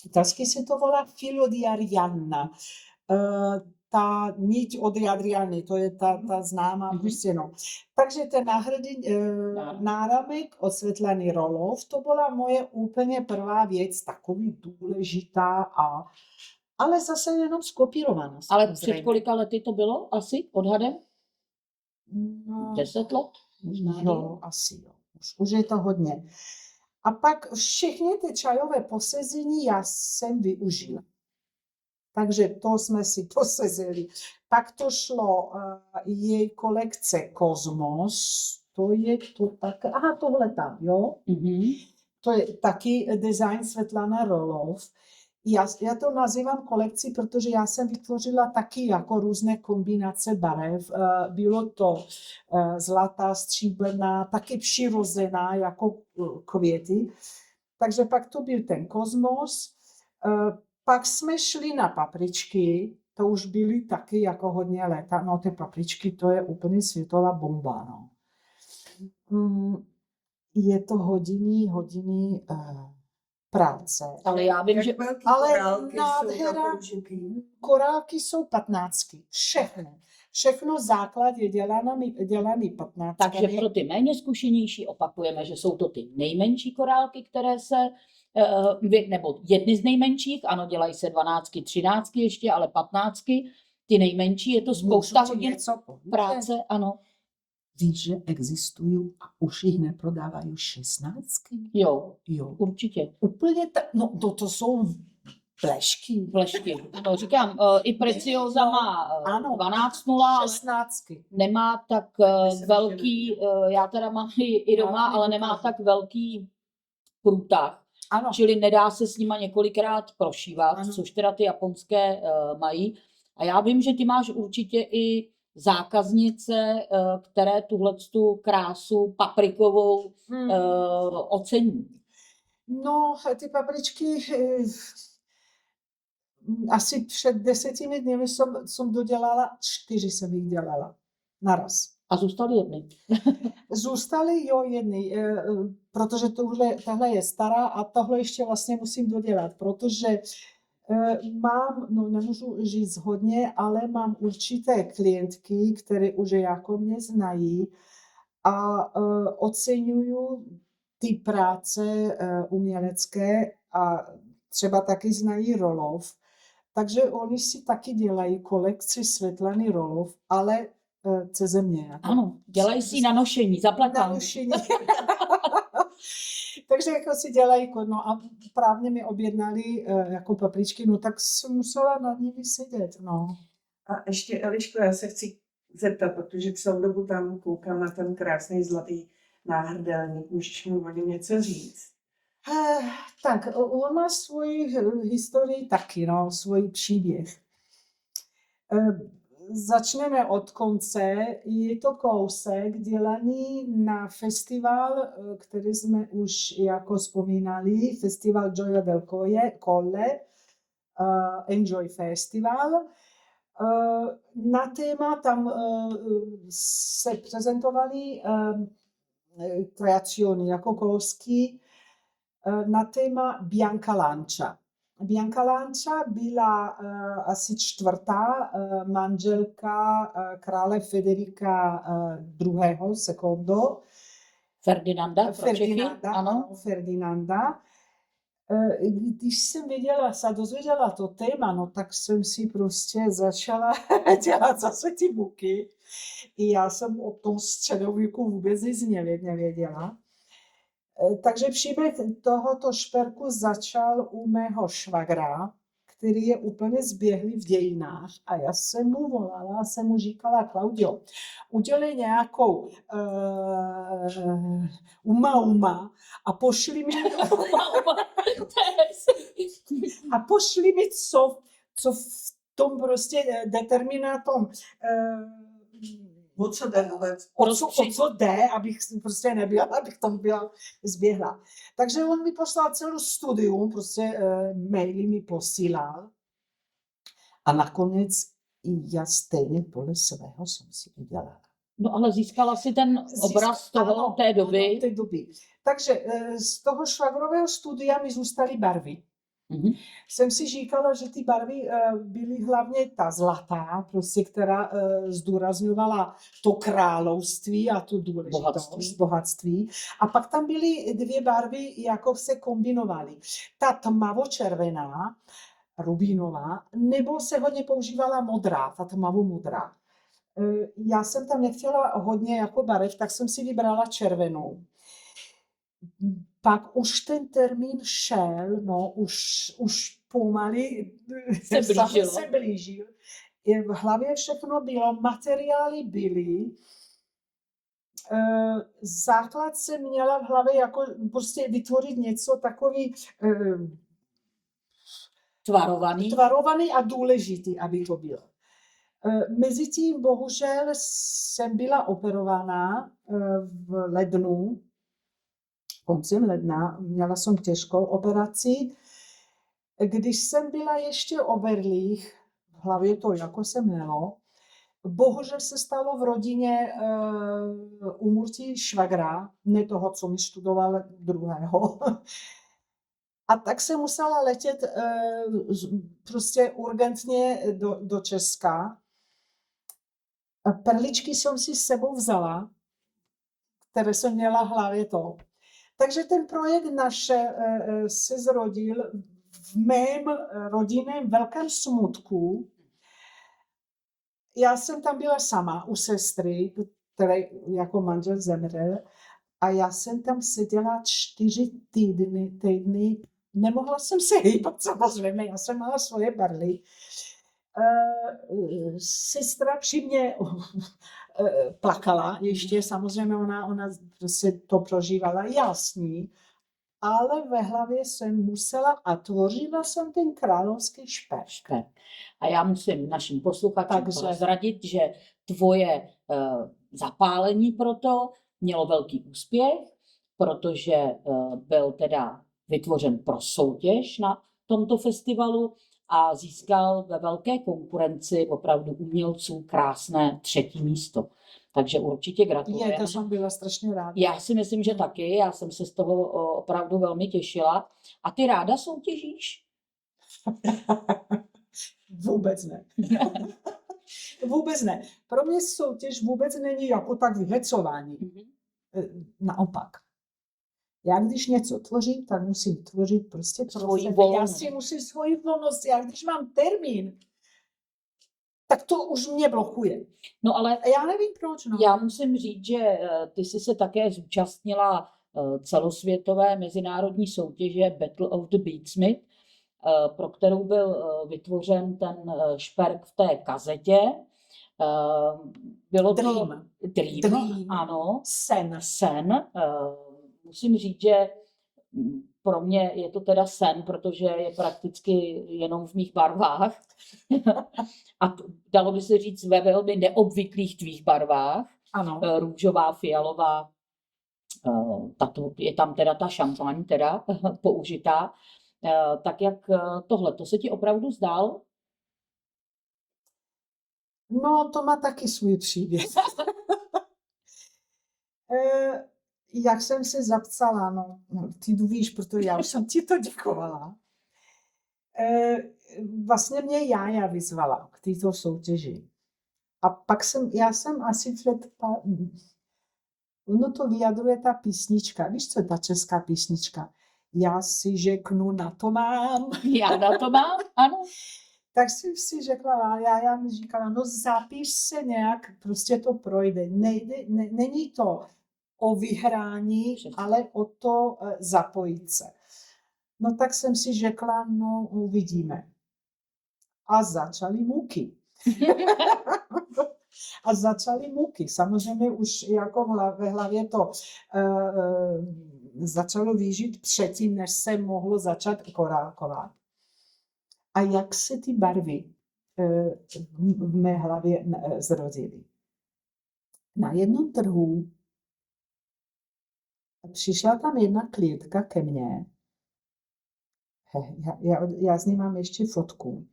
Italsky se to volá Filo di Arianna. Ta niť od Adriany, to je ta známá prostě no. Takže ten náramek od Svetlany Roloff, to byla moje úplně prvá věc, takový důležitá, ale zase jenom skopírovaná. Ale před kolika lety to bylo asi odhadem? No, 10 let? Možná jo, asi jo. Už je to hodně. A pak všechny ty čajové posezení já jsem využila. Takže to jsme si posezeli. Pak to šlo její kolekce Kosmos, to je to tak, aha, tohle tam, jo. To je taky design Svetlana Roloff. Já to nazývám kolekcí, protože já jsem vytvořila taky jako různé kombinace barev. Bylo to zlatá, stříbrná, taky přirozená jako květy. Takže pak to byl ten kosmos. Pak jsme šli na papričky, to už byly taky jako hodně léta. No ty papričky, to je úplně světová bomba, no. Je to hodiny práce. Ale já vím, Jak že velký Ale korálky jsou nádhera. tam použitý? Korálky jsou 15. Všechno základ je dělaný 15. takže pro ty méně zkušenější opakujeme, že jsou to ty nejmenší korálky, které se, nebo jedny z nejmenších, ano, dělají se 12, 13 ještě, ale 15, ty nejmenší, je to spousta hodin práce, ano. Víš, že existují a už jich neprodávají 16? Jo, Jo. určitě. Úplně tak, no to jsou flešky. Flešky. No, říkám, i Preciosa má ano. 12,0, ale 16. nemá tak velký, já teda mám i doma, ale nemá tak velký průtah. Ano. Čili nedá se s nima několikrát prošívat, Ano. což teda ty japonské mají. A já vím, že ty máš určitě i zákaznice, které tuhletu krásu paprikovou ocení. No, ty papričky, asi před 10 dny jsem dodělala, 4 jsem jich dělala naraz. A zůstaly jedny. Zůstaly jedny, protože tohle je stará a tohle ještě vlastně musím dodělat, protože mám, no nemůžu říct hodně, ale mám určité klientky, které už jako mě znají a oceňují ty práce umělecké a třeba taky znají Roloff. Takže oni si taky dělají kolekci Svetlany Roloff, ale ceze mě. Jako. Ano, dělají si na nošení, zaplakané. Na nošení. Takže jako si dělají, no a právě mi objednali jako papričky, no tak jsem musela nad nimi sedět, no. A ještě, Eliško, já se chci zeptat, protože celou dobu tam koukám na ten krásný zlatý náhrdelník. Můžeš mi o něm něco říct? Tak, on má svoji historii taky, no, svůj příběh. Začneme od konce. Je to kousek dělaný na festival, který jsme už jako vzpomínali, festival Gioia del Colle, Enjoy Festival. Na téma tam se prezentovaly kreacioni jako kousky na téma Bianca Lancia. Bianca Lancia byla asi 4. manželka krále Federika II. Secondo. Ferdinanda, pro Čechy, ano. Ferdinanda. Když jsem dozvěděla to téma, no tak jsem si prostě začala dělat zase ty buky. I já jsem o tom středověku vůbec nic nevěděla. Takže příběh tohoto šperku začal u mého švagra, který je úplně zběhlý v dějinách. A já jsem mu volala, jsem mu říkala, Klaudio, udělej nějakou uma a pošli mi co v tom prostě determinátom O co jde vůbec? o co jde, abych prostě nebyla, abych tam byla zběhla. Takže on mi poslal celou studium, prostě maily mi posílal. A nakonec i já stejně podle svého jsem si udělala. No ale získala si ten obraz toho té doby. Té doby. Takže z toho švagrového studia mi zůstaly barvy. Jsem si říkala, že ty barvy byly hlavně ta zlatá, prostě, která zdůrazňovala to království a tu důležitost, bohatství. A pak tam byly 2 barvy, jako se kombinovaly. Ta tmavočervená, rubínová, nebo se hodně používala modrá, ta tmavomodrá. Já jsem tam nechtěla hodně jako barev, tak jsem si vybrala červenou. Pak už ten termín šel, no už pomaly se blížil. V hlavě všechno bylo, materiály byly. základ jsem měla v hlavě jako prostě vytvořit něco takový tvarovaný a důležitý, aby to bylo. Mezitím bohužel jsem byla operovaná v lednu, koncem ledna, měla jsem těžkou operaci. Když jsem byla ještě oberlých, v hlavě to jako se mělo, bohužel se stalo v rodině úmrtí švagra, ne toho, co mi studoval, druhého. A tak jsem musela letět prostě urgentně do Česka. Perličky jsem si s sebou vzala, které jsem měla v hlavě to. Takže ten projekt naše se zrodil v mém rodinném velkém smutku. Já jsem tam byla sama u sestry, které jako manžel zemřel, a já jsem tam seděla 4 týdny. Nemohla jsem se hýbat, samozřejmě, já jsem měla svoje barly. Sestra při mě plakala, ještě samozřejmě ona prostě to prožívala jasný, ale ve hlavě jsem musela a tvořila jsem ten královský šperk. A já musím našim posluchačům prozradit, že tvoje zapálení pro to mělo velký úspěch, protože byl teda vytvořen pro soutěž na tomto festivalu a získal ve velké konkurenci opravdu umělců krásné 3. místo. Takže určitě gratuluji. To jsem byla strašně ráda. Já si myslím, že taky. Já jsem se z toho opravdu velmi těšila. A ty ráda soutěžíš? Vůbec ne. Vůbec ne. Pro mě soutěž vůbec není jako tak vyhecování. Naopak. Já když něco tvořím, tak musím tvořit prostě pro sebe. Já si musím svoji volnost. Já když mám termín, tak to už mě blokuje. No ale já nevím proč. No. Já musím říct, že ty jsi se také zúčastnila celosvětové mezinárodní soutěže Battle of the Beadsmith, pro kterou byl vytvořen ten šperk v té kazetě. Bylo to Dream, ano. Sen. Musím říct, že pro mě je to teda sen, protože je prakticky jenom v mých barvách. A dalo by se říct ve velmi neobvyklých tvých barvách. Ano. Růžová, fialová, je tam teda ta šampaň teda použitá. Tak jak tohle, to se ti opravdu zdálo? No, to má taky svůj příběh. Jak jsem se zapsala, no, ty víš, protože já už jsem ti to děkovala. Vlastně mě Jája vyzvala k této soutěži. A pak já jsem asi ono to vyjadruje ta písnička. Víš, co je ta česká písnička? Já si řeknu, na to mám. Já na to mám, ano. Tak jsem si řekla, já mi říkala, no zapiš se nějak, prostě to projde. Není to o vyhrání, ale o to zapojit se. No tak jsem si řekla, no uvidíme. A začaly muky. Samozřejmě už jako ve hlavě to začalo výžit předtím, než se mohlo začat korálkovat. A jak se ty barvy v mé hlavě zrodily. Na jednom trhu přišla tam jedna klientka ke mně. Já z ní mám ještě fotku.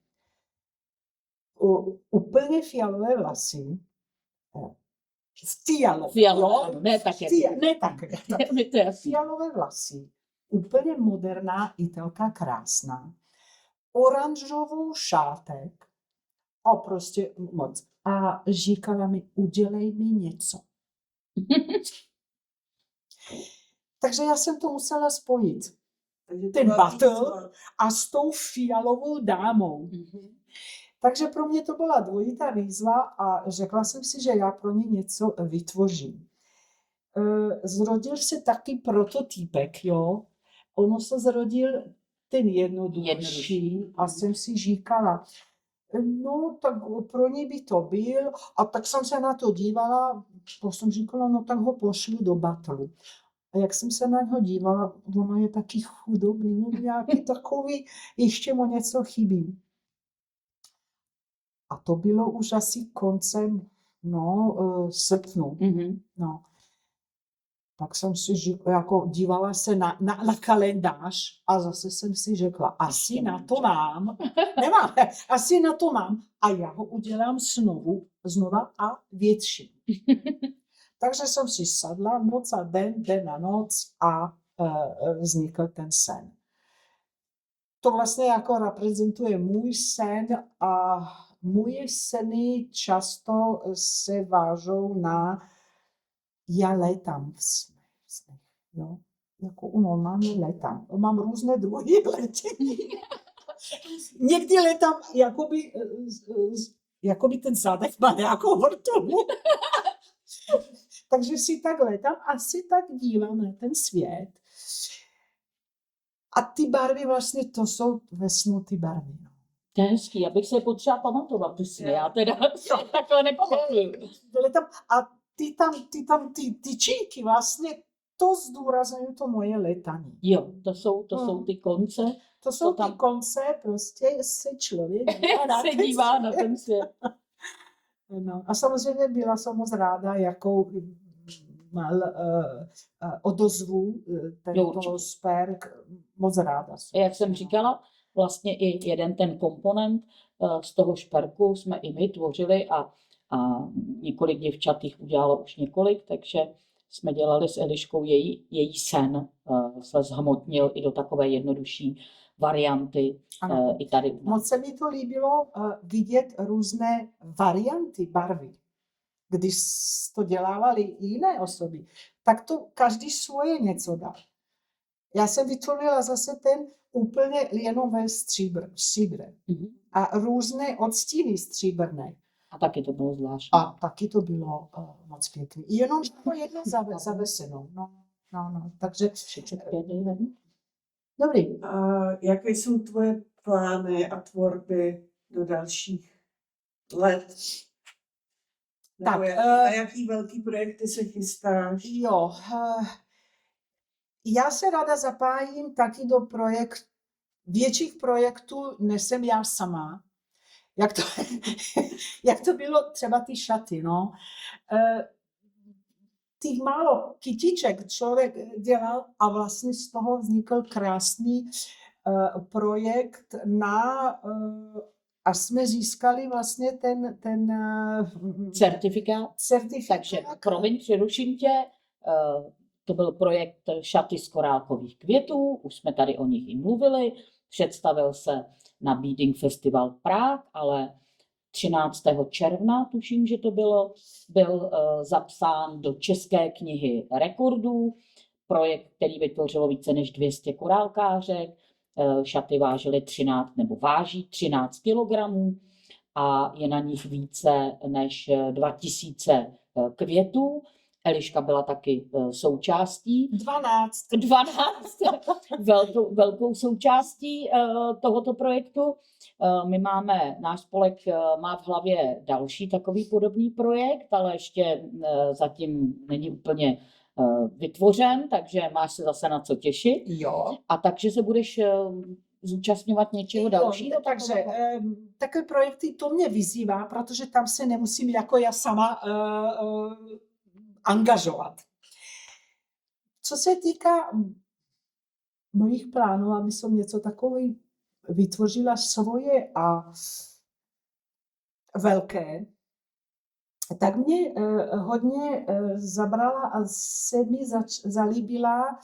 Úplně fialové vlasy. Fialové, ne tak. Fialové vlasy. Úplně moderná Italka, krásná. Oranžovou šátek. A prostě moc. A říkala mi, udělej mi něco. Takže já jsem to musela spojit. Ten battle a s tou fialovou dámou. Takže pro mě to byla dvojitá výzva a řekla jsem si, že já pro ně něco vytvořím. Zrodil se taky prototypek, jo. Ono se zrodil ten jednodušší a jsem si říkala, no tak pro ně by to byl a tak jsem se na to dívala, to jsem říkala, no tak ho pošli do batlu. A jak jsem se na něho dívala, ono je taky chudobný, no nějaký takový, ještě mu něco chybí. A to bylo už asi koncem, srpnu. No. Tak jsem si jako dívala se na kalendář a zase jsem si řekla, asi na to mám. Nemáme, asi na to mám. A já ho udělám znova a větší. Takže jsem si sadla noc a den a noc a vznikl ten sen. To vlastně jako reprezentuje můj sen a moje sny často se vážou na já létám v snech, jo. Jako normálně létám. Mám různé druhy letení. Někdy létám, jakoby ten zadek má nějakou vrtulu. Takže si tak létám a si tak dívám na ten svět. A ty barvy vlastně, to jsou ve snu ty barvy. No. To je hezký, abych se potřeba pamatovat ty sny. Já teda takhle nepamatuju. A ty činky vlastně, to zdůrazňují to moje letání. Jo, to jsou ty konce. To jsou ty konce, prostě se člověk se dívá na ten svět. No. A samozřejmě byla jsem moc ráda, jakou mal odozvu tento sperk, moc ráda. Jak jsem říkala, vlastně i jeden ten komponent z toho šperku jsme i my tvořili a několik děvčat jich udělalo už několik, takže jsme dělali s Eliškou její sen, se zhmotnil i do takové jednodušší varianty. I tady. Moc se mi to líbilo vidět různé varianty barvy. Když to dělávali jiné osoby, tak to každý svoje něco dal. Já jsem vytvořila zase ten úplně jenom ve stříbře. A různé odstíny stříbrné. A taky to bylo zvláštní. A taky to bylo moc pěkné. Jenom to jedno zavesenou. No. Takže 35. Dobrý. A jaké jsou tvoje plány a tvorby do dalších let? Tak, na jaký velký projekty se chystáš? Jo, já se ráda zapájím taky do větších projektů, než jsem já sama. Jak to bylo třeba ty šaty, no. Těch málo kytiček člověk dělal a vlastně z toho vznikl krásný projekt a jsme získali vlastně ten certifikát. Takže promiň, přeruším tě. To byl projekt Šaty z korálkových květů, už jsme tady o nich i mluvili. Představil se na Beading Festival Prague, ale 13. června, tuším, že to byl zapsán do České knihy rekordů. Projekt, který vytvořilo více než 200 korálkářek. Šaty vážily váží 13 kilogramů a je na nich více než 2000 květů. Eliška byla taky součástí. 12 velkou součástí tohoto projektu. Náš spolek má v hlavě další takový podobný projekt, ale ještě zatím není úplně vytvořen, takže máš se zase na co těšit. Jo. A takže se budeš zúčastňovat něčeho dalšího? Takže takové projekty to mě vyzývá, protože tam se nemusím jako já sama angažovat. Co se týká mojich plánů, aby jsem něco takové vytvořila svoje a velké, tak mě hodně zabrala a se mi zalíbila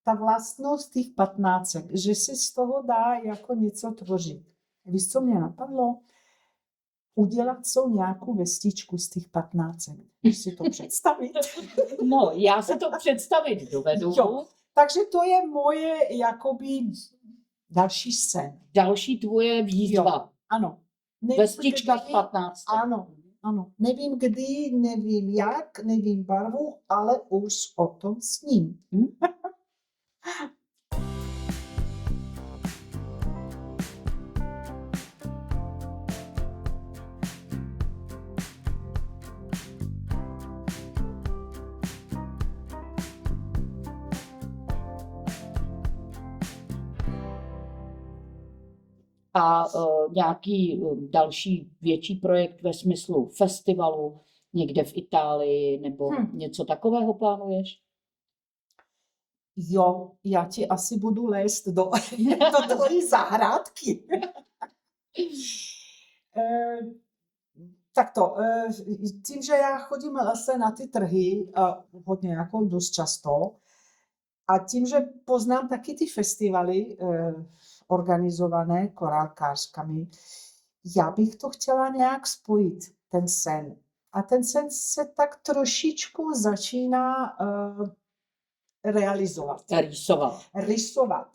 ta vlastnost těch 15, že se z toho dá jako něco tvořit. Víš, co mě napadlo? Udělat nějakou vestičku z těch 15. Můžeš si to představit? No, já se to představit dovedu. Jo, takže to je moje jakoby další sen. Další tvoje výzva. Ano. Vestička z 15. Ano. Nevím kdy, nevím jak, nevím barvu, ale už o tom sním. A nějaký další větší projekt ve smyslu festivalu někde v Itálii nebo něco takového plánuješ? Jo, já ti asi budu lézt do tvojí zahrádky. Takto, tím, že já chodím zase na ty trhy, hodně jako dost často, a tím, že poznám taky ty festivaly organizované korálkářkami, já bych to chtěla nějak spojit, ten sen. A ten sen se tak trošičku začíná realizovat. Rysovat.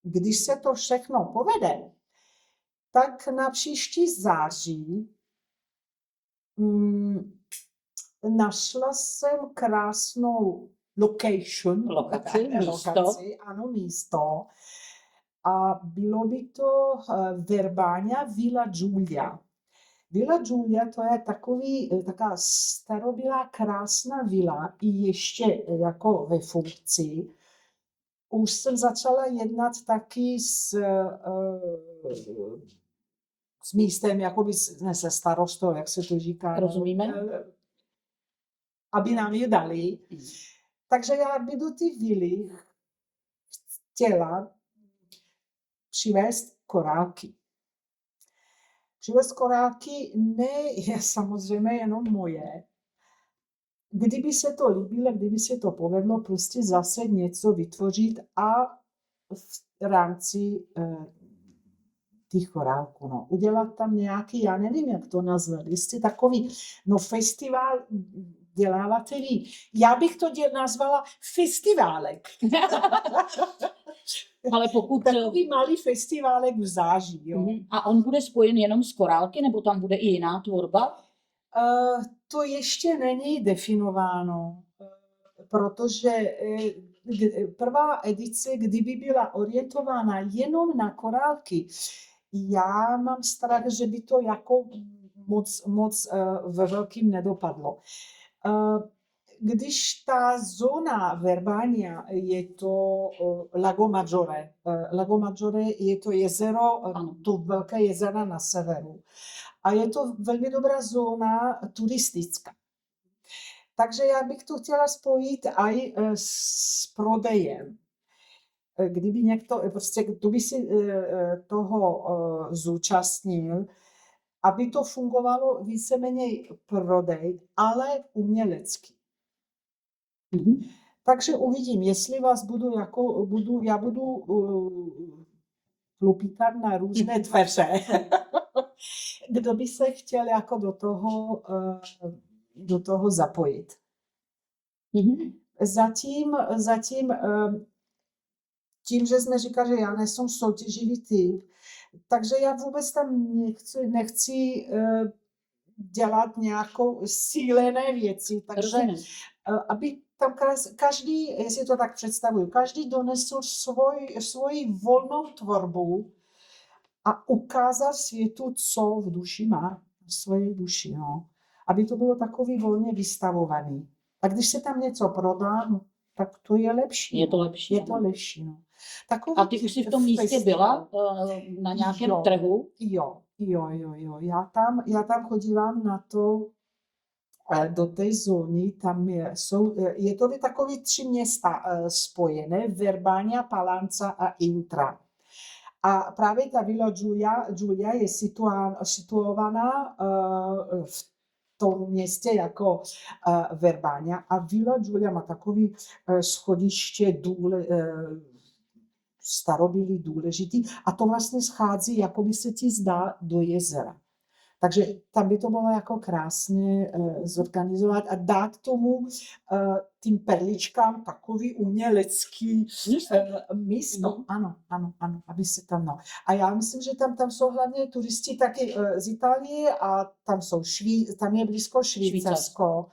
Když se to všechno povede, tak na příští září našla jsem krásnou lokaci, ano, místo. A bylo by to Verbania Villa Giulia. Villa Giulia, to je taková starobylá krásná vila, i ještě jako ve funkci. Už jsem začala jednat taky s místem, jakoby ne se starostou, jak se to říká. Rozumíme? Aby nám je dali. Takže já by do ty vily chtěla přivést korálky. Přivést korálky ne je samozřejmě jenom moje. Kdyby se to líbilo, kdyby se to povedlo, prostě zase něco vytvořit a v rámci těch korálků. No. Udělat tam nějaký, já nevím, jak to nazvat, jestli takový, festival děláváte vy. Já bych to nazvala festiválek. Ale pokud... Takový malý festiválek v září. Jo. A on bude spojen jenom s korálky, nebo tam bude i jiná tvorba? To ještě není definováno, protože prvá edice, kdyby byla orientována jenom na korálky, já mám strach, že by to jako moc ve velkým nedopadlo. Když ta zóna Verbania je to Lago Maggiore. Lago Maggiore je to jezero, to velké jezero na severu. A je to velmi dobrá zóna turistická. Takže já bych to chtěla spojit i s prodejem. Kdyby někdo, prostě, kdo by si toho zúčastnil, aby to fungovalo víceméně prodej, ale umělecky. Takže uvidím, jestli vás já budu lupítat na různé dveře. Kdo by se chtěl jako do toho zapojit. Zatím tím, že jsme říkali, že já nejsem soutěživý typ, takže já vůbec tam nechci dělat nějakou sílené věci. Takže aby tam každý, jestli to tak představuju, každý donesl svoji volnou tvorbu a ukázal světu, co v duši má, v své duši. No. Aby to bylo takový volně vystavovaný. A když se tam něco prodá, tak to je lepší. Je to lepší. Je to lepší, no. A ty už jsi v tom místě byla na nějakém trhu? Jo. Já tam chodívám na to, do té zóny, tam je to takový 3 města spojené, Verbania, Palanza a Intra. A právě ta Villa Giulia je situovaná v tom městě jako Verbania a Villa Giulia má takový schodiště starobylý, důležitý a to vlastně schází, jako by se ti zdá, do jezera. Takže tam by to bylo jako krásně zorganizovat a dát tomu tím perličkám takový umělecký místo. Ano, aby se tam, no. A já myslím, že tam jsou hlavně turisti taky z Itálie a tam je blízko Švýcarsko.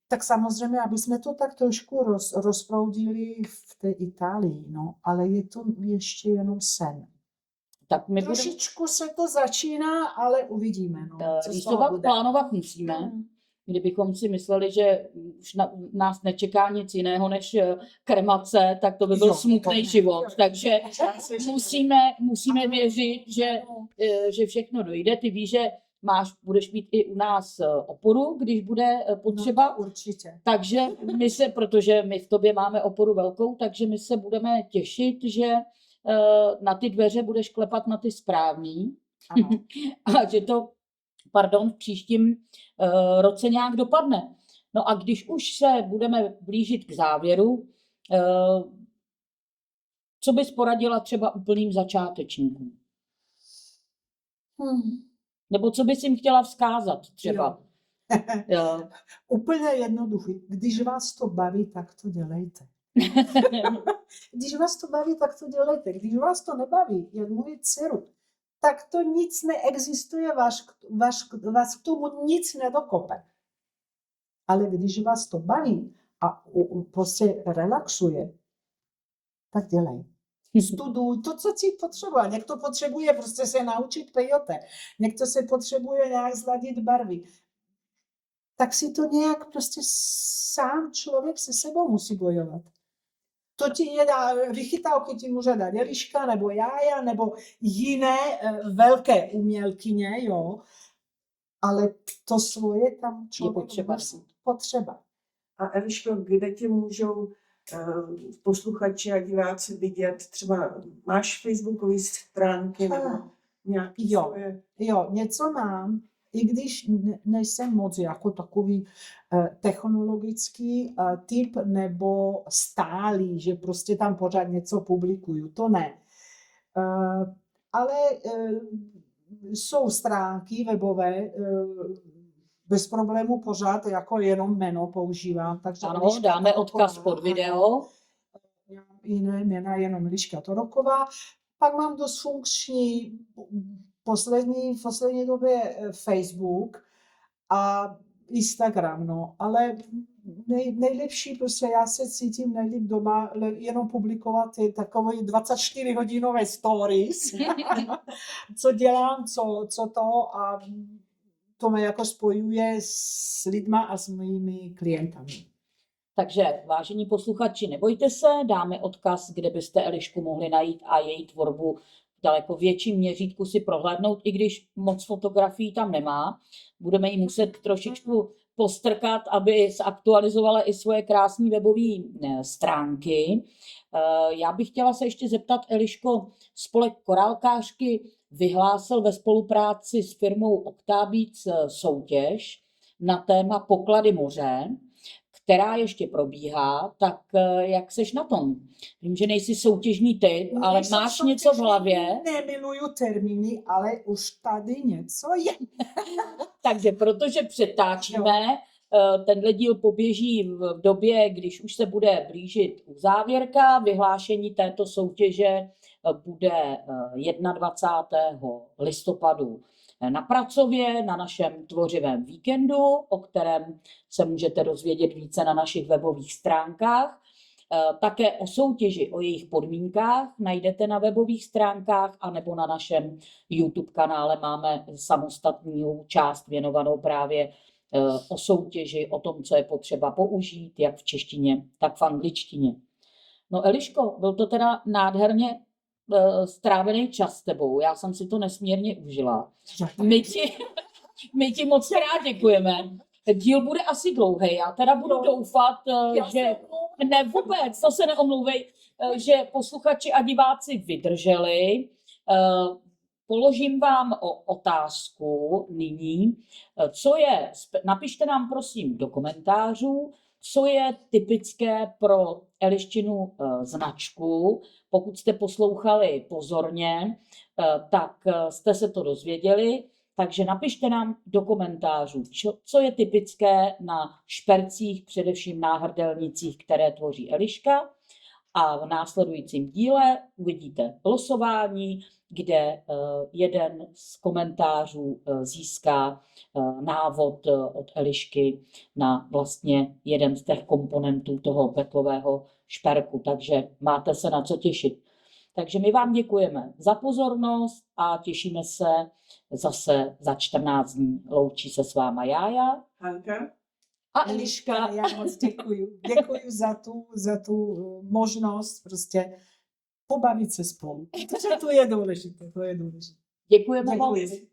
Tak samozřejmě, aby jsme to tak trošku rozproudili v té Itálii, no. Ale je to ještě jenom sen. Tak my trošičku se to začíná, ale uvidíme. No, rýsovat, plánovat musíme. kdybychom si mysleli, že už nás nečeká nic jiného než kremace, tak to by byl smutný život. Takže musíme věřit, že všechno dojde. Ty víš, že budeš mít i u nás oporu, když bude potřeba. No, určitě. Takže protože my v tobě máme oporu velkou, takže my se budeme těšit, že na ty dveře budeš klepat na ty správný. A že to, v příštím roce nějak dopadne. No a když už se budeme blížit k závěru, co bys poradila třeba úplným začátečníkům? Nebo co bys jim chtěla vzkázat třeba? Jo. Úplně jednoduchý. Když vás to baví, tak to dělejte. Když vás to baví, tak to dělejte. Když vás to nebaví, jak moji dceru, tak to nic neexistuje, vás k tomu nic nedokope. Ale když vás to baví a prostě relaxuje, tak dělej. Studuj to, co ti potřebuje. Někdo potřebuje prostě se naučit peyote. Někdo se potřebuje nějak zladit barvy. Tak si to nějak prostě sám člověk se sebou musí bojovat. To ti nedá, vychytávky ti může dát Eliška, nebo Jája, nebo jiné velké umělkyně, jo. Ale to svoje tam člověk musí. Potřeba. A Eliško, kde tě můžou posluchači a diváci vidět? Třeba máš facebookové stránky nebo nějaký svoje? Jo, něco mám. I když nejsem moc jako takový technologický typ nebo stálý, že prostě tam pořád něco publikuju, to ne. Ale jsou stránky webové, bez problému pořád jako jenom jméno používám. Takže ano, dáme odkaz pod video. Jiné jména, jenom Eliška Toroková. Pak mám dost funkční v poslední době Facebook a Instagram, no, ale nejlepší, prostě já se cítím nejlíp doma jenom publikovat takové 24-hodinové stories, co dělám, co to a to mě jako spojuje s lidma a s mými klientami. Takže, vážení posluchači, nebojte se, dáme odkaz, kde byste Elišku mohli najít a její tvorbu v daleko větším měřítku si prohlédnout, i když moc fotografií tam nemá. Budeme jí muset trošičku postrkat, aby zaktualizovala i svoje krásné webové stránky. Já bych chtěla se ještě zeptat, Eliško, spolek Korálkářky vyhlásil ve spolupráci s firmou Octabeats soutěž na téma Poklady moře, která ještě probíhá, tak jak seš na tom? Vím, že nejsi soutěžní typ, ale máš něco v hlavě. Nemiluju termíny, ale už tady něco je. Takže protože přetáčíme, tenhle díl poběží v době, když už se bude blížit uzávěrka. Vyhlášení této soutěže bude 21. listopadu na Pracově, na našem tvořivém víkendu, o kterém se můžete dozvědět více na našich webových stránkách. Také o soutěži, o jejich podmínkách najdete na webových stránkách anebo na našem YouTube kanále máme samostatnou část věnovanou právě o soutěži, o tom, co je potřeba použít, jak v češtině, tak v angličtině. No Eliško, byl to teda nádherně strávený čas s tebou. Já jsem si to nesmírně užila. My ti moc krát děkujeme. Díl bude asi dlouhý. Já teda budu doufat, že ne vůbec, to se neomlouvej, že posluchači a diváci vydrželi. Položím vám otázku nyní. Napište nám prosím do komentářů, co je typické pro Eliščinu značku. Pokud jste poslouchali pozorně, tak jste se to dozvěděli. Takže napište nám do komentářů, co je typické na špercích, především náhrdelnicích, které tvoří Eliška. A v následujícím díle uvidíte losování, kde jeden z komentářů získá návod od Elišky na vlastně jeden z těch komponentů toho petlového šperku. Takže máte se na co těšit. Takže my vám děkujeme za pozornost a těšíme se zase za 14 dní. Loučí se s váma Jája Hanka? A Eliška, já moc děkuju. Děkuju za tu možnost prostě pobavit se spolu. Protože to je důležité, to je důležité. děkujeme moc. Děkuji.